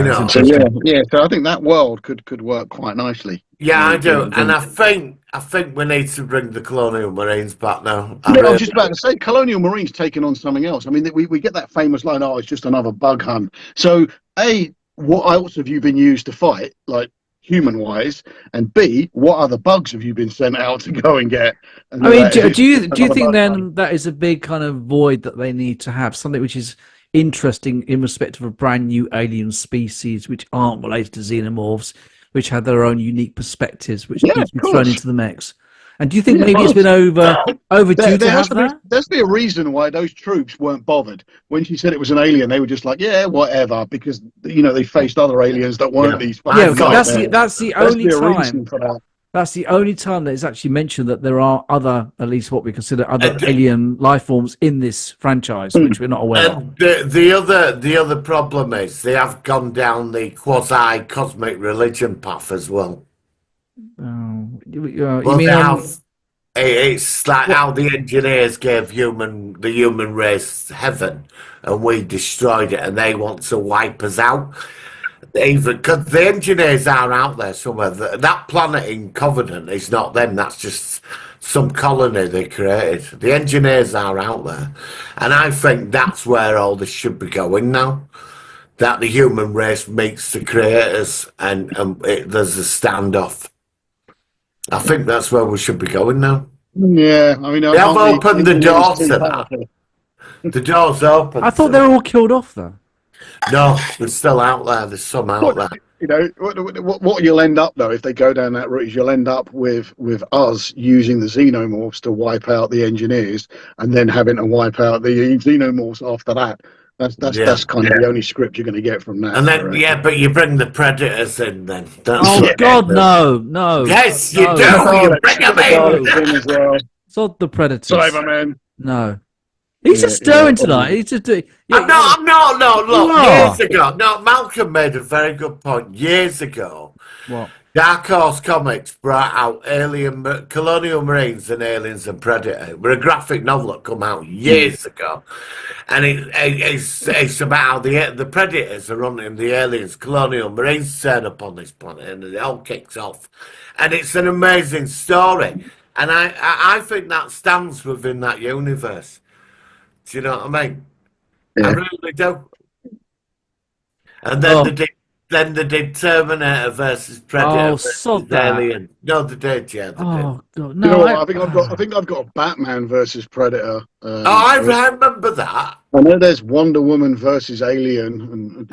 know. So I think that world could work quite nicely. Yeah, I do. And I think we need to bring the Colonial Marines back now. I was just about to say, Colonial Marines taking on something else. I mean, we get that famous line, oh, it's just another bug hunt. So, A, what else have you been used to fight, like human-wise? And B, what other bugs have you been sent out to go and get? And I mean, do you think then that is a big kind of void that they need to have? Something which is interesting in respect of a brand new alien species which aren't related to xenomorphs, which have their own unique perspectives, which need to be thrown into the mix. And do you think maybe it's been overdue to have that? There's be a reason why those troops weren't bothered. When she said it was an alien, they were just like, yeah, whatever, because they faced other aliens that weren't these. Yeah, that's the only time. For that. That's the only time that it's actually mentioned that there are other, at least what we consider other alien life forms in this franchise, which we're not aware of. The other problem is they have gone down the quasi-cosmic religion path as well. You mean it's like how the engineers gave the human race heaven, and we destroyed it, and they want to wipe us out. Even because the engineers are out there somewhere. That planet in Covenant is not them. That's just some colony they created. The engineers are out there, and I think that's where all this should be going now. That the human race meets the creators, and there's a standoff. I think that's where we should be going now. Yeah, I mean, they have opened the door to that. The door's open. I thought they were all killed off though. No, they're still out there. There's some out there. What you'll end up though, if they go down that route, is you'll end up with us using the xenomorphs to wipe out the engineers, and then having to wipe out the xenomorphs after that. That's kind of the only script you're going to get from that. And then but you bring the predators in then. God, no. Yes, you do. You bring them in as well. Sod the predators. Cybermen. No. He's just stirring tonight. He's just doing. I'm not. Look, years ago. No, Malcolm made a very good point. Years ago, What? Dark Horse Comics brought out Colonial Marines and Aliens and Predator. It was a graphic novel that come out years ago, and it's about how the Predators are running the aliens. Colonial Marines turn up on this planet, and it all kicks off, and it's an amazing story. And I think that stands within that universe. Do you know what I mean? Yeah. I really do. And then they did Terminator versus Predator versus Alien. No, they did. Yeah, they did. God, no! You know what? I think I've got a Batman versus Predator. I remember that. I know there's Wonder Woman versus Alien.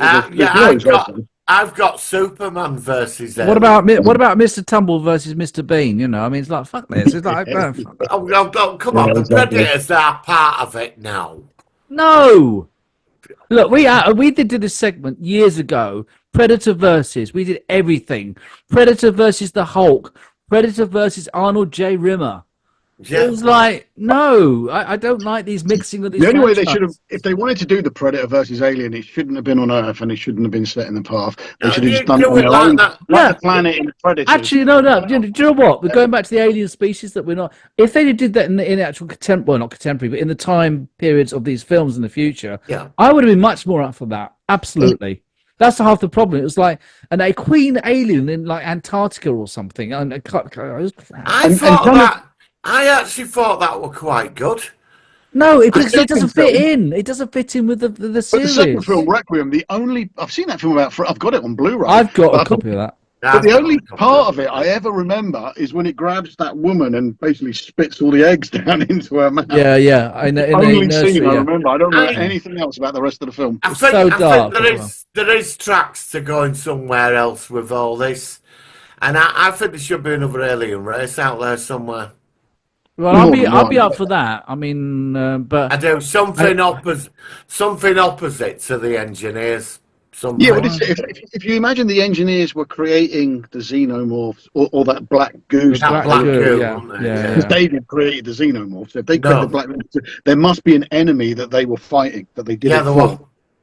I've got Superman versus Alien. What about Mr. Tumble versus Mr. Bean? I mean, it's like fuck this. It's like come on, the Predators are part of it now. No. Look, we did this segment years ago. Predator versus. We did everything. Predator versus the Hulk. Predator versus Arnold J. Rimmer. Yeah. It was like, no, I don't like these mixing of these. The only way they should have, franchises. if they wanted to do the Predator versus Alien, it shouldn't have been on Earth and it shouldn't have been set in the past. They should have You just done it do on it their like own, that. like Yeah. the planet in the Predators. Actually, no. Do you know what? We're going back to the alien species that we're not. If they did that in actual well, not contemporary, but in the time periods of these films in the future, Yeah. I would have been much more up for that. Absolutely. That's half the problem. It was like a queen alien in like Antarctica or something. And it was crap. I actually thought that were quite good. No, it just doesn't think fit so. in. It doesn't fit in with the But the series. second film, Requiem, I've seen that film I've got it on Blu-ray. I've got a But copy of that. But the only part of it I ever remember is when it grabs that woman and basically spits all the eggs down into her mouth. Yeah. In the Only nursery, scene I yeah. remember. I don't remember I- anything else about the rest of the film. I It's think, so I dark think as there is tracks to going somewhere else with all this, and I think there should be another alien race out there somewhere. Well, More than I'll be one. up for that. I mean, but I do something opposite to the engineers. Something. Yeah, but if you imagine the engineers were creating the xenomorphs or that black goo the stuff, black goo, yeah, wasn't it? yeah. because they didn't create the xenomorphs. If they No. created the black goo, there must be an enemy that they were fighting, that they did Yeah, it there for. was.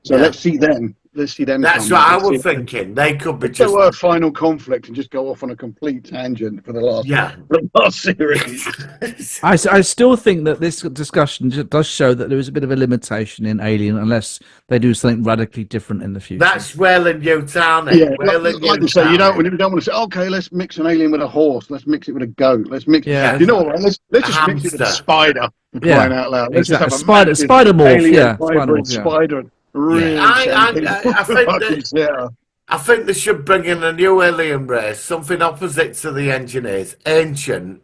So Yeah. let's see them. Let's see them. That's come what back I and see was if- thinking. They could be If there just. were a final conflict and just go off on a complete tangent for the last series. I still think that this discussion does show that there is a bit of a limitation in Alien unless they do something radically different in the future. That's Wayland Yutani. Yeah, Wayland like they say, you Yutani. don't want to say, okay, let's mix an alien with a horse, let's mix it with a goat, let's mix. Yeah. You know what? Let's just mix it with a hamster. spider. For Yeah. crying out loud. Let's just have a Exactly. massive Spider morph, alien yeah. hybrid Spider morph, yeah. spider. Really I think fucking yeah. I think they should bring in a new alien race, something opposite to the engineers, ancient,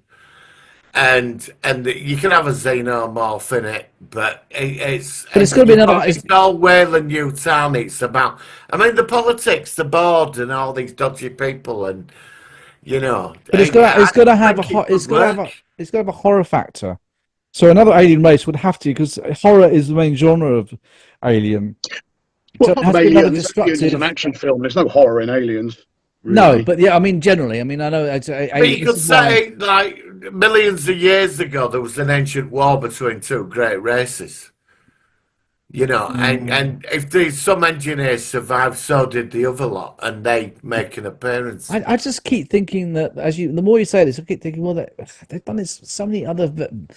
and you can have a xenomorph in it, but it's gonna be another- It's all Wayland Yutani. It's about, I mean, the politics, the board, and all these dodgy people, and you know. But it's got to have a horror factor. So another alien race would have to, because horror is the main genre of Alien. So it has to be another Aliens is destructive. an action film. There's no horror in Aliens. No, really. but yeah, I mean generally. I mean, I know. But you could say, like, millions of years ago, there was an ancient war between two great races. You know, and if some engineers survived, so did the other lot, and they make an appearance. I just keep thinking that the more you say this, I keep thinking, well, they've done this so many other films.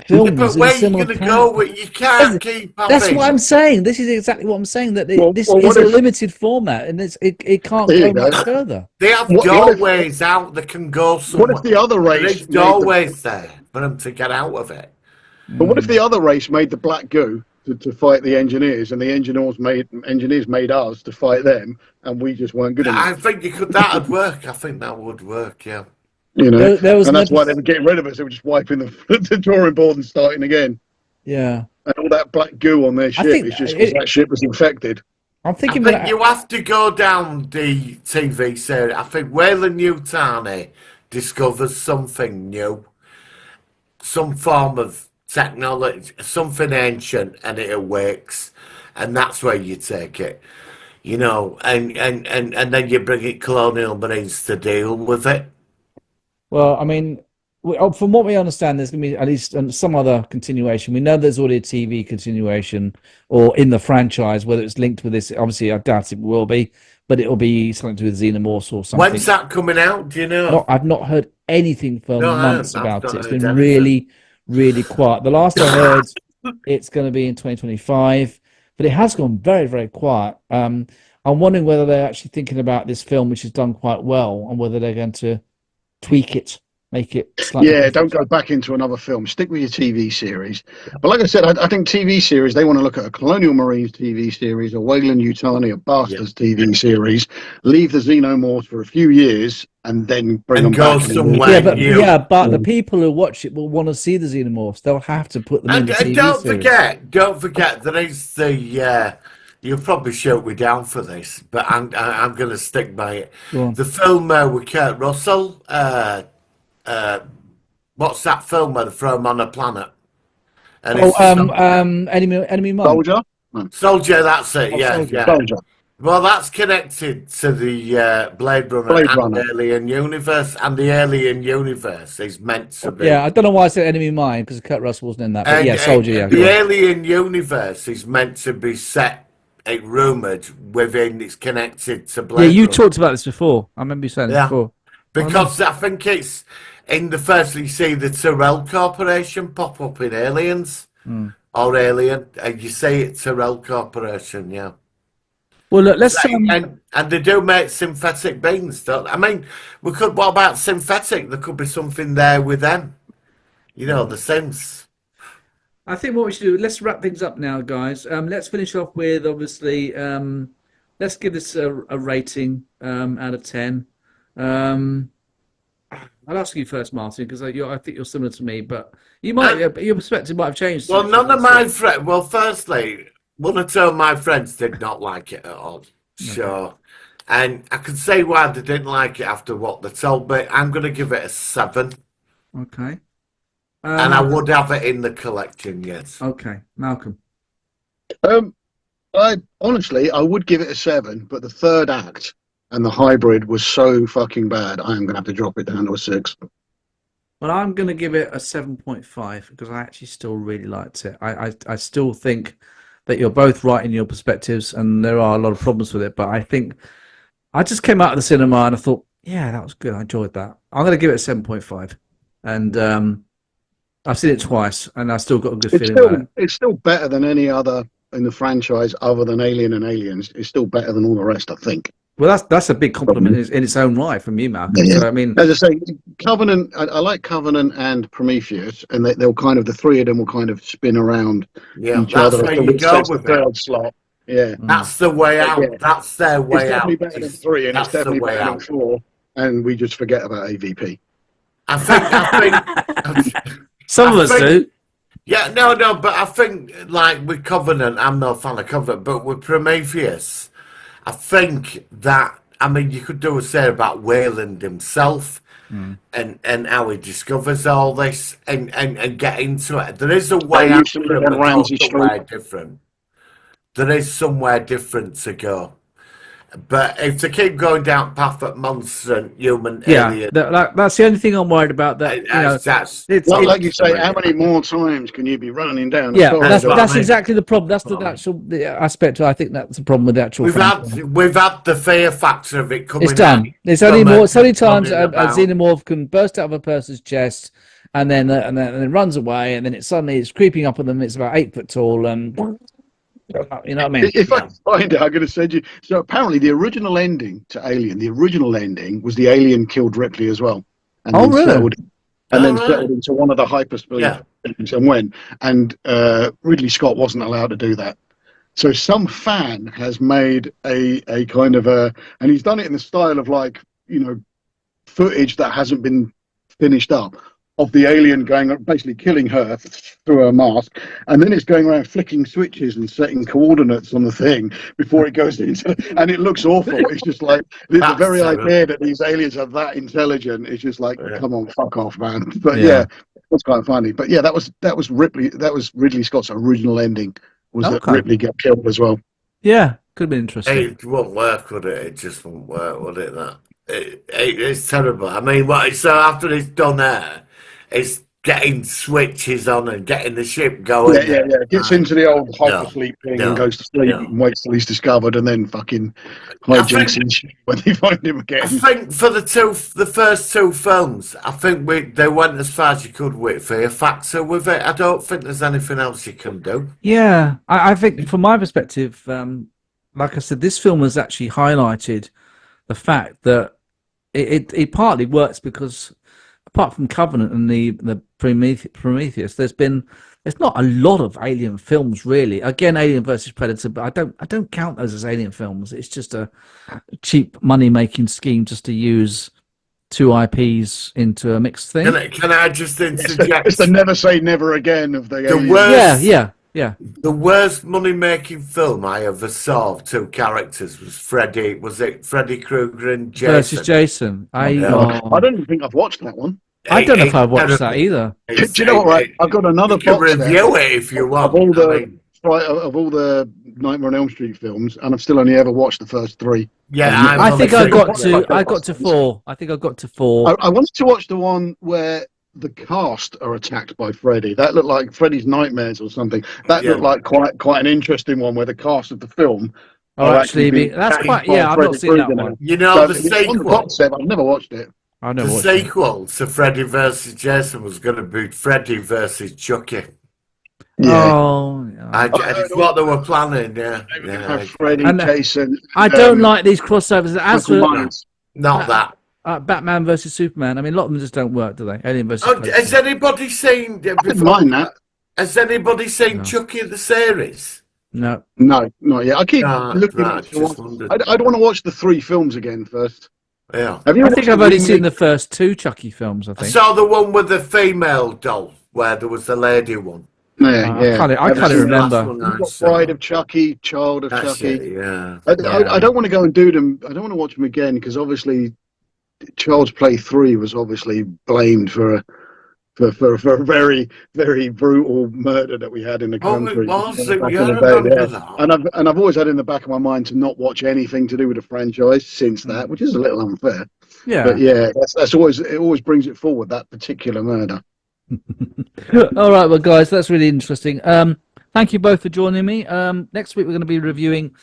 But in where are you similar going to time. go with? You can't keep having. That's what I'm saying. This is exactly what I'm saying. That this well, is what a if- limited format, and it can't There go you go. much further. They have What if- doorways out that can go somewhere. What if the other race There's made the- doorways there for them to get out of it. But what if the other race made the black goo to fight the engineers, and the engineers made us to fight them, and we just weren't good enough? I think that'd work. I think that would work. Yeah. You know, There was and that's an why they were getting rid of us. They were just wiping the drawing board and starting again. Yeah, And all that black goo on their ship think is just because that ship was infected. I'm I thinking. think you have to go down the TV series. I think Wayland Yutani discovers something new, some form of technology, something ancient, and it awakes, and that's where you take it. You know, and then you bring in colonial marines to deal with it. Well, I mean, from what we understand, there's going to be at least some other continuation. We know there's already a TV continuation or in the franchise, whether it's linked with this. Obviously, I doubt it will be, but it'll be something to do with Xenomorphs or something. When's that coming out? Do you know? I've not heard anything for No, I months haven't. I've about it. not It's heard been anything. really, really quiet. The last I heard, it's going to be in 2025, but it has gone very, very quiet. I'm wondering whether they're actually thinking about this film, which has done quite well, and whether they're going to tweak it, make it slightly Yeah, different. don't go back into another film. Stick with your TV series. But like I said, I think TV series, they want to look at a Colonial Marines TV series, a Wayland Yutani, a Bastards TV series, leave the Xenomorphs for a few years, and then bring And them go back. somewhere. But the people who watch it will want to see the Xenomorphs. They'll have to put them in And, the and TV don't series. forget, there is the. You'll probably shoot me down for this, but I'm going to stick by it. Go on. The film with Kurt Russell. What's that film where they throw him on a planet? And Enemy Mine. Soldier? Soldier, that's it. Oh, Yeah, Soldier. yeah. Soldier. Well, that's connected to the Blade Runner Blade and Runner. the Alien universe, and the Alien universe is meant to be. Yeah, I don't know why I said Enemy Mine because Kurt Russell wasn't in that. But yeah, Soldier. Yeah, the go on. Alien universe is meant to be set, rumored within. It's connected to Blade. Yeah, you Runner. talked about this before. I remember you saying this before. Because I think it's in the first you see the Tyrell Corporation pop up in Aliens or Alien, and you say it's Tyrell Corporation, yeah. Well, look, let's. And they do make synthetic beings. I mean, we could. What about synthetic? There could be something there with them. You know, the Sims. I think what we should do. Let's wrap things up now, guys. Let's finish off with obviously. Let's give this a rating out of 10. I'll ask you first, Martin, because I think you're similar to me, but you might your perspective might have changed. Well, none of my friends. Well, firstly, one or two of my friends did not like it at all. So, and I can say why they didn't like it after what they told me. I'm going to give it a 7. Okay. And I would have it in the collection, yes. Okay, Malcolm. I honestly, I would give it a 7, but the third act and the hybrid was so fucking bad. I am going to have to drop it down to a 6. Well, I'm going to give it a 7.5 because I actually still really liked it. I still think that you're both right in your perspectives, and there are a lot of problems with it. But I think I just came out of the cinema and I thought, yeah, that was good. I enjoyed that. I'm going to give it a 7.5, and I've seen it twice, and I still got a good feeling about it. It's still better than any other in the franchise other than Alien and Aliens. It's still better than all the rest, I think. Well, that's a big compliment in its own right from you, Malcolm. Yeah. So, I mean, as I say, Covenant. I like Covenant and Prometheus, and they'll kind of the three of them will kind of spin around each other. Where you go with the third slot. Yeah, that's the way out. Yeah. That's their way out. It's definitely better than 3, and it's definitely better than 4. And we just forget about AVP. I think some of us do. Yeah, no, but I think like with Covenant, I'm not a fan of Covenant, but with Prometheus, I think that, I mean, you could do a say about Wayland himself and how he discovers all this and get into it. There is a way out, somewhere different. There is somewhere different to go. But if they keep going down path at monster and human alien, that's the only thing I'm worried about. That it's like you say, how many more times can you be running down? Yeah, that's exactly the problem. That's the actual aspect. I think that's the problem with the actual. We've had the fear factor of it coming. It's done. It's only times a xenomorph can burst out of a person's chest and then runs away, and then it's creeping up on them. It's about 8 foot tall and. You know what I mean? If I find it, I'm going to send you. So apparently, the original ending to Alien, was the alien killed Ripley as well. And really? Settled into one of the hyperspace things and went. And Ridley Scott wasn't allowed to do that. So some fan has made a kind of and he's done it in the style of footage that hasn't been finished up. Of the alien basically killing her through her mask, and then it's going around flicking switches and setting coordinates on the thing before it goes into, and it looks awful. It's just like the very idea that these aliens are that intelligent. It's just like, come on, fuck off, man. But that's quite funny. But yeah, that was Ridley Scott's original ending. That Ripley get killed as well? Yeah, could have been interesting. It won't work, would it? It just won't work, would it? It's terrible. I mean, so after it's done there. It's getting switches on and getting the ship going. Yeah. Gets into the old hypersleep thing and goes to sleep and waits till he's discovered, and then fucking hijinks when they find him again. I think for the first 2 films, I think they went as far as you could with fear factor with it. I don't think there's anything else you can do. Yeah, I think from my perspective, like I said, this film has actually highlighted the fact that it partly works because. Apart from Covenant and the Prometheus, there's not a lot of Alien films really. Again, Alien versus Predator, but I don't count those as Alien films. It's just a cheap money making scheme just to use 2 IPs into a mixed thing. Can I just interject? It's the never say never again of the worst. Yeah. The worst money making film I ever saw of 2 characters was Freddy. Was it Freddy Krueger and Jason? Versus Jason. I don't even think I've watched that one. I don't know if I've watched that either. Do you know what? Right, I've got another box review it if you want. Of all the Nightmare on Elm Street films, and I've still only ever watched the first 3. Yeah, I think I got to. I I got to 4. I think I got to 4. I wanted to watch the one where the cast are attacked by Freddy. That looked like Freddy's Nightmares or something. That looked like quite an interesting one where the cast of the film are actually being that's attacked quite. by Yeah, I've not Freddy seen that Krueger one. now. You know, So the it's on the sequel. box set, but I've never watched it. I The never watched it. sequel to Freddy versus Jason was going to be Freddy versus Chucky. Yeah. Oh, yeah. It's what they were planning. Yeah, They were going to yeah. have Freddy, And, Jason. I don't like these crossovers. As Michael for Myers. Not that. Batman versus Superman, I mean, a lot of them just don't work, do they? Alien versus. Oh, Predator. has anybody seen? I didn't mind that. Has anybody seen No. Chucky the series? No. No, not yet. I keep looking right, at it. just wondered. I'd want to watch the 3 films again first. Yeah. Have you I watched think the I've only remake? seen the first 2 Chucky films. I I think. saw the one with the female doll, where there was the lady one. Yeah, yeah. I can't That's remember. the last one I You've got saw. Bride of Chucky, Child of That's Chucky. it, yeah. I don't want to go and do them. I don't want to watch them again because obviously, Child's Play 3 was obviously blamed for a very, very brutal murder that we had in the Oh, country. it was. back Yeah, in I the day, remember yeah. that. And I've always had in the back of my mind to not watch anything to do with the franchise since that, which is a little unfair. Yeah. But yeah, it always brings it forward, that particular murder. All right, well, guys, that's really interesting. Thank you both for joining me. Next week we're going to be reviewing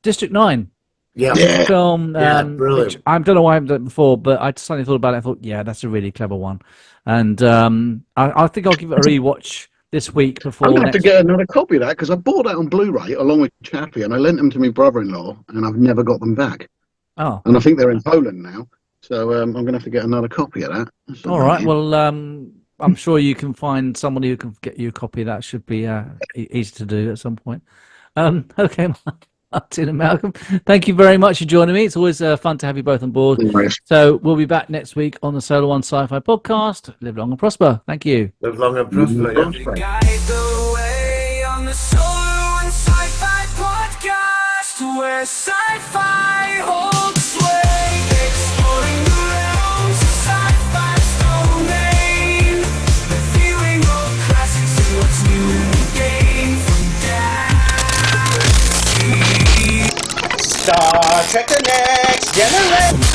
District 9. Yeah. Yeah. Film. Brilliant. Which I don't know why I haven't done it before, but I suddenly thought about it. I thought, yeah, that's a really clever one. And I think I'll give it a rewatch this week before. I'm going to have to next- get another copy of that because I bought that on Blu-ray along with Chappie, and I lent them to my brother-in-law, and I've never got them back. Oh, And I think they're in Poland now, so I'm going to have to get another copy of that. That's all right. Well, I'm sure you can find somebody who can get you a copy. That should be easy to do at some point. Okay, Martin and Malcolm, thank you very much for joining me. It's always fun to have you both on board. Nice. So we'll be back next week on the Solar One Sci-Fi podcast. Live long and prosper. Thank you. Live long and prosper. Yeah. Guide the way on the Solar One Sci-Fi podcast, where sci-fi holds sway, exploring the realms of sci-fi's domain, reviewing old classics and what's new to gain from galaxy. Star Trek: The Next Generation.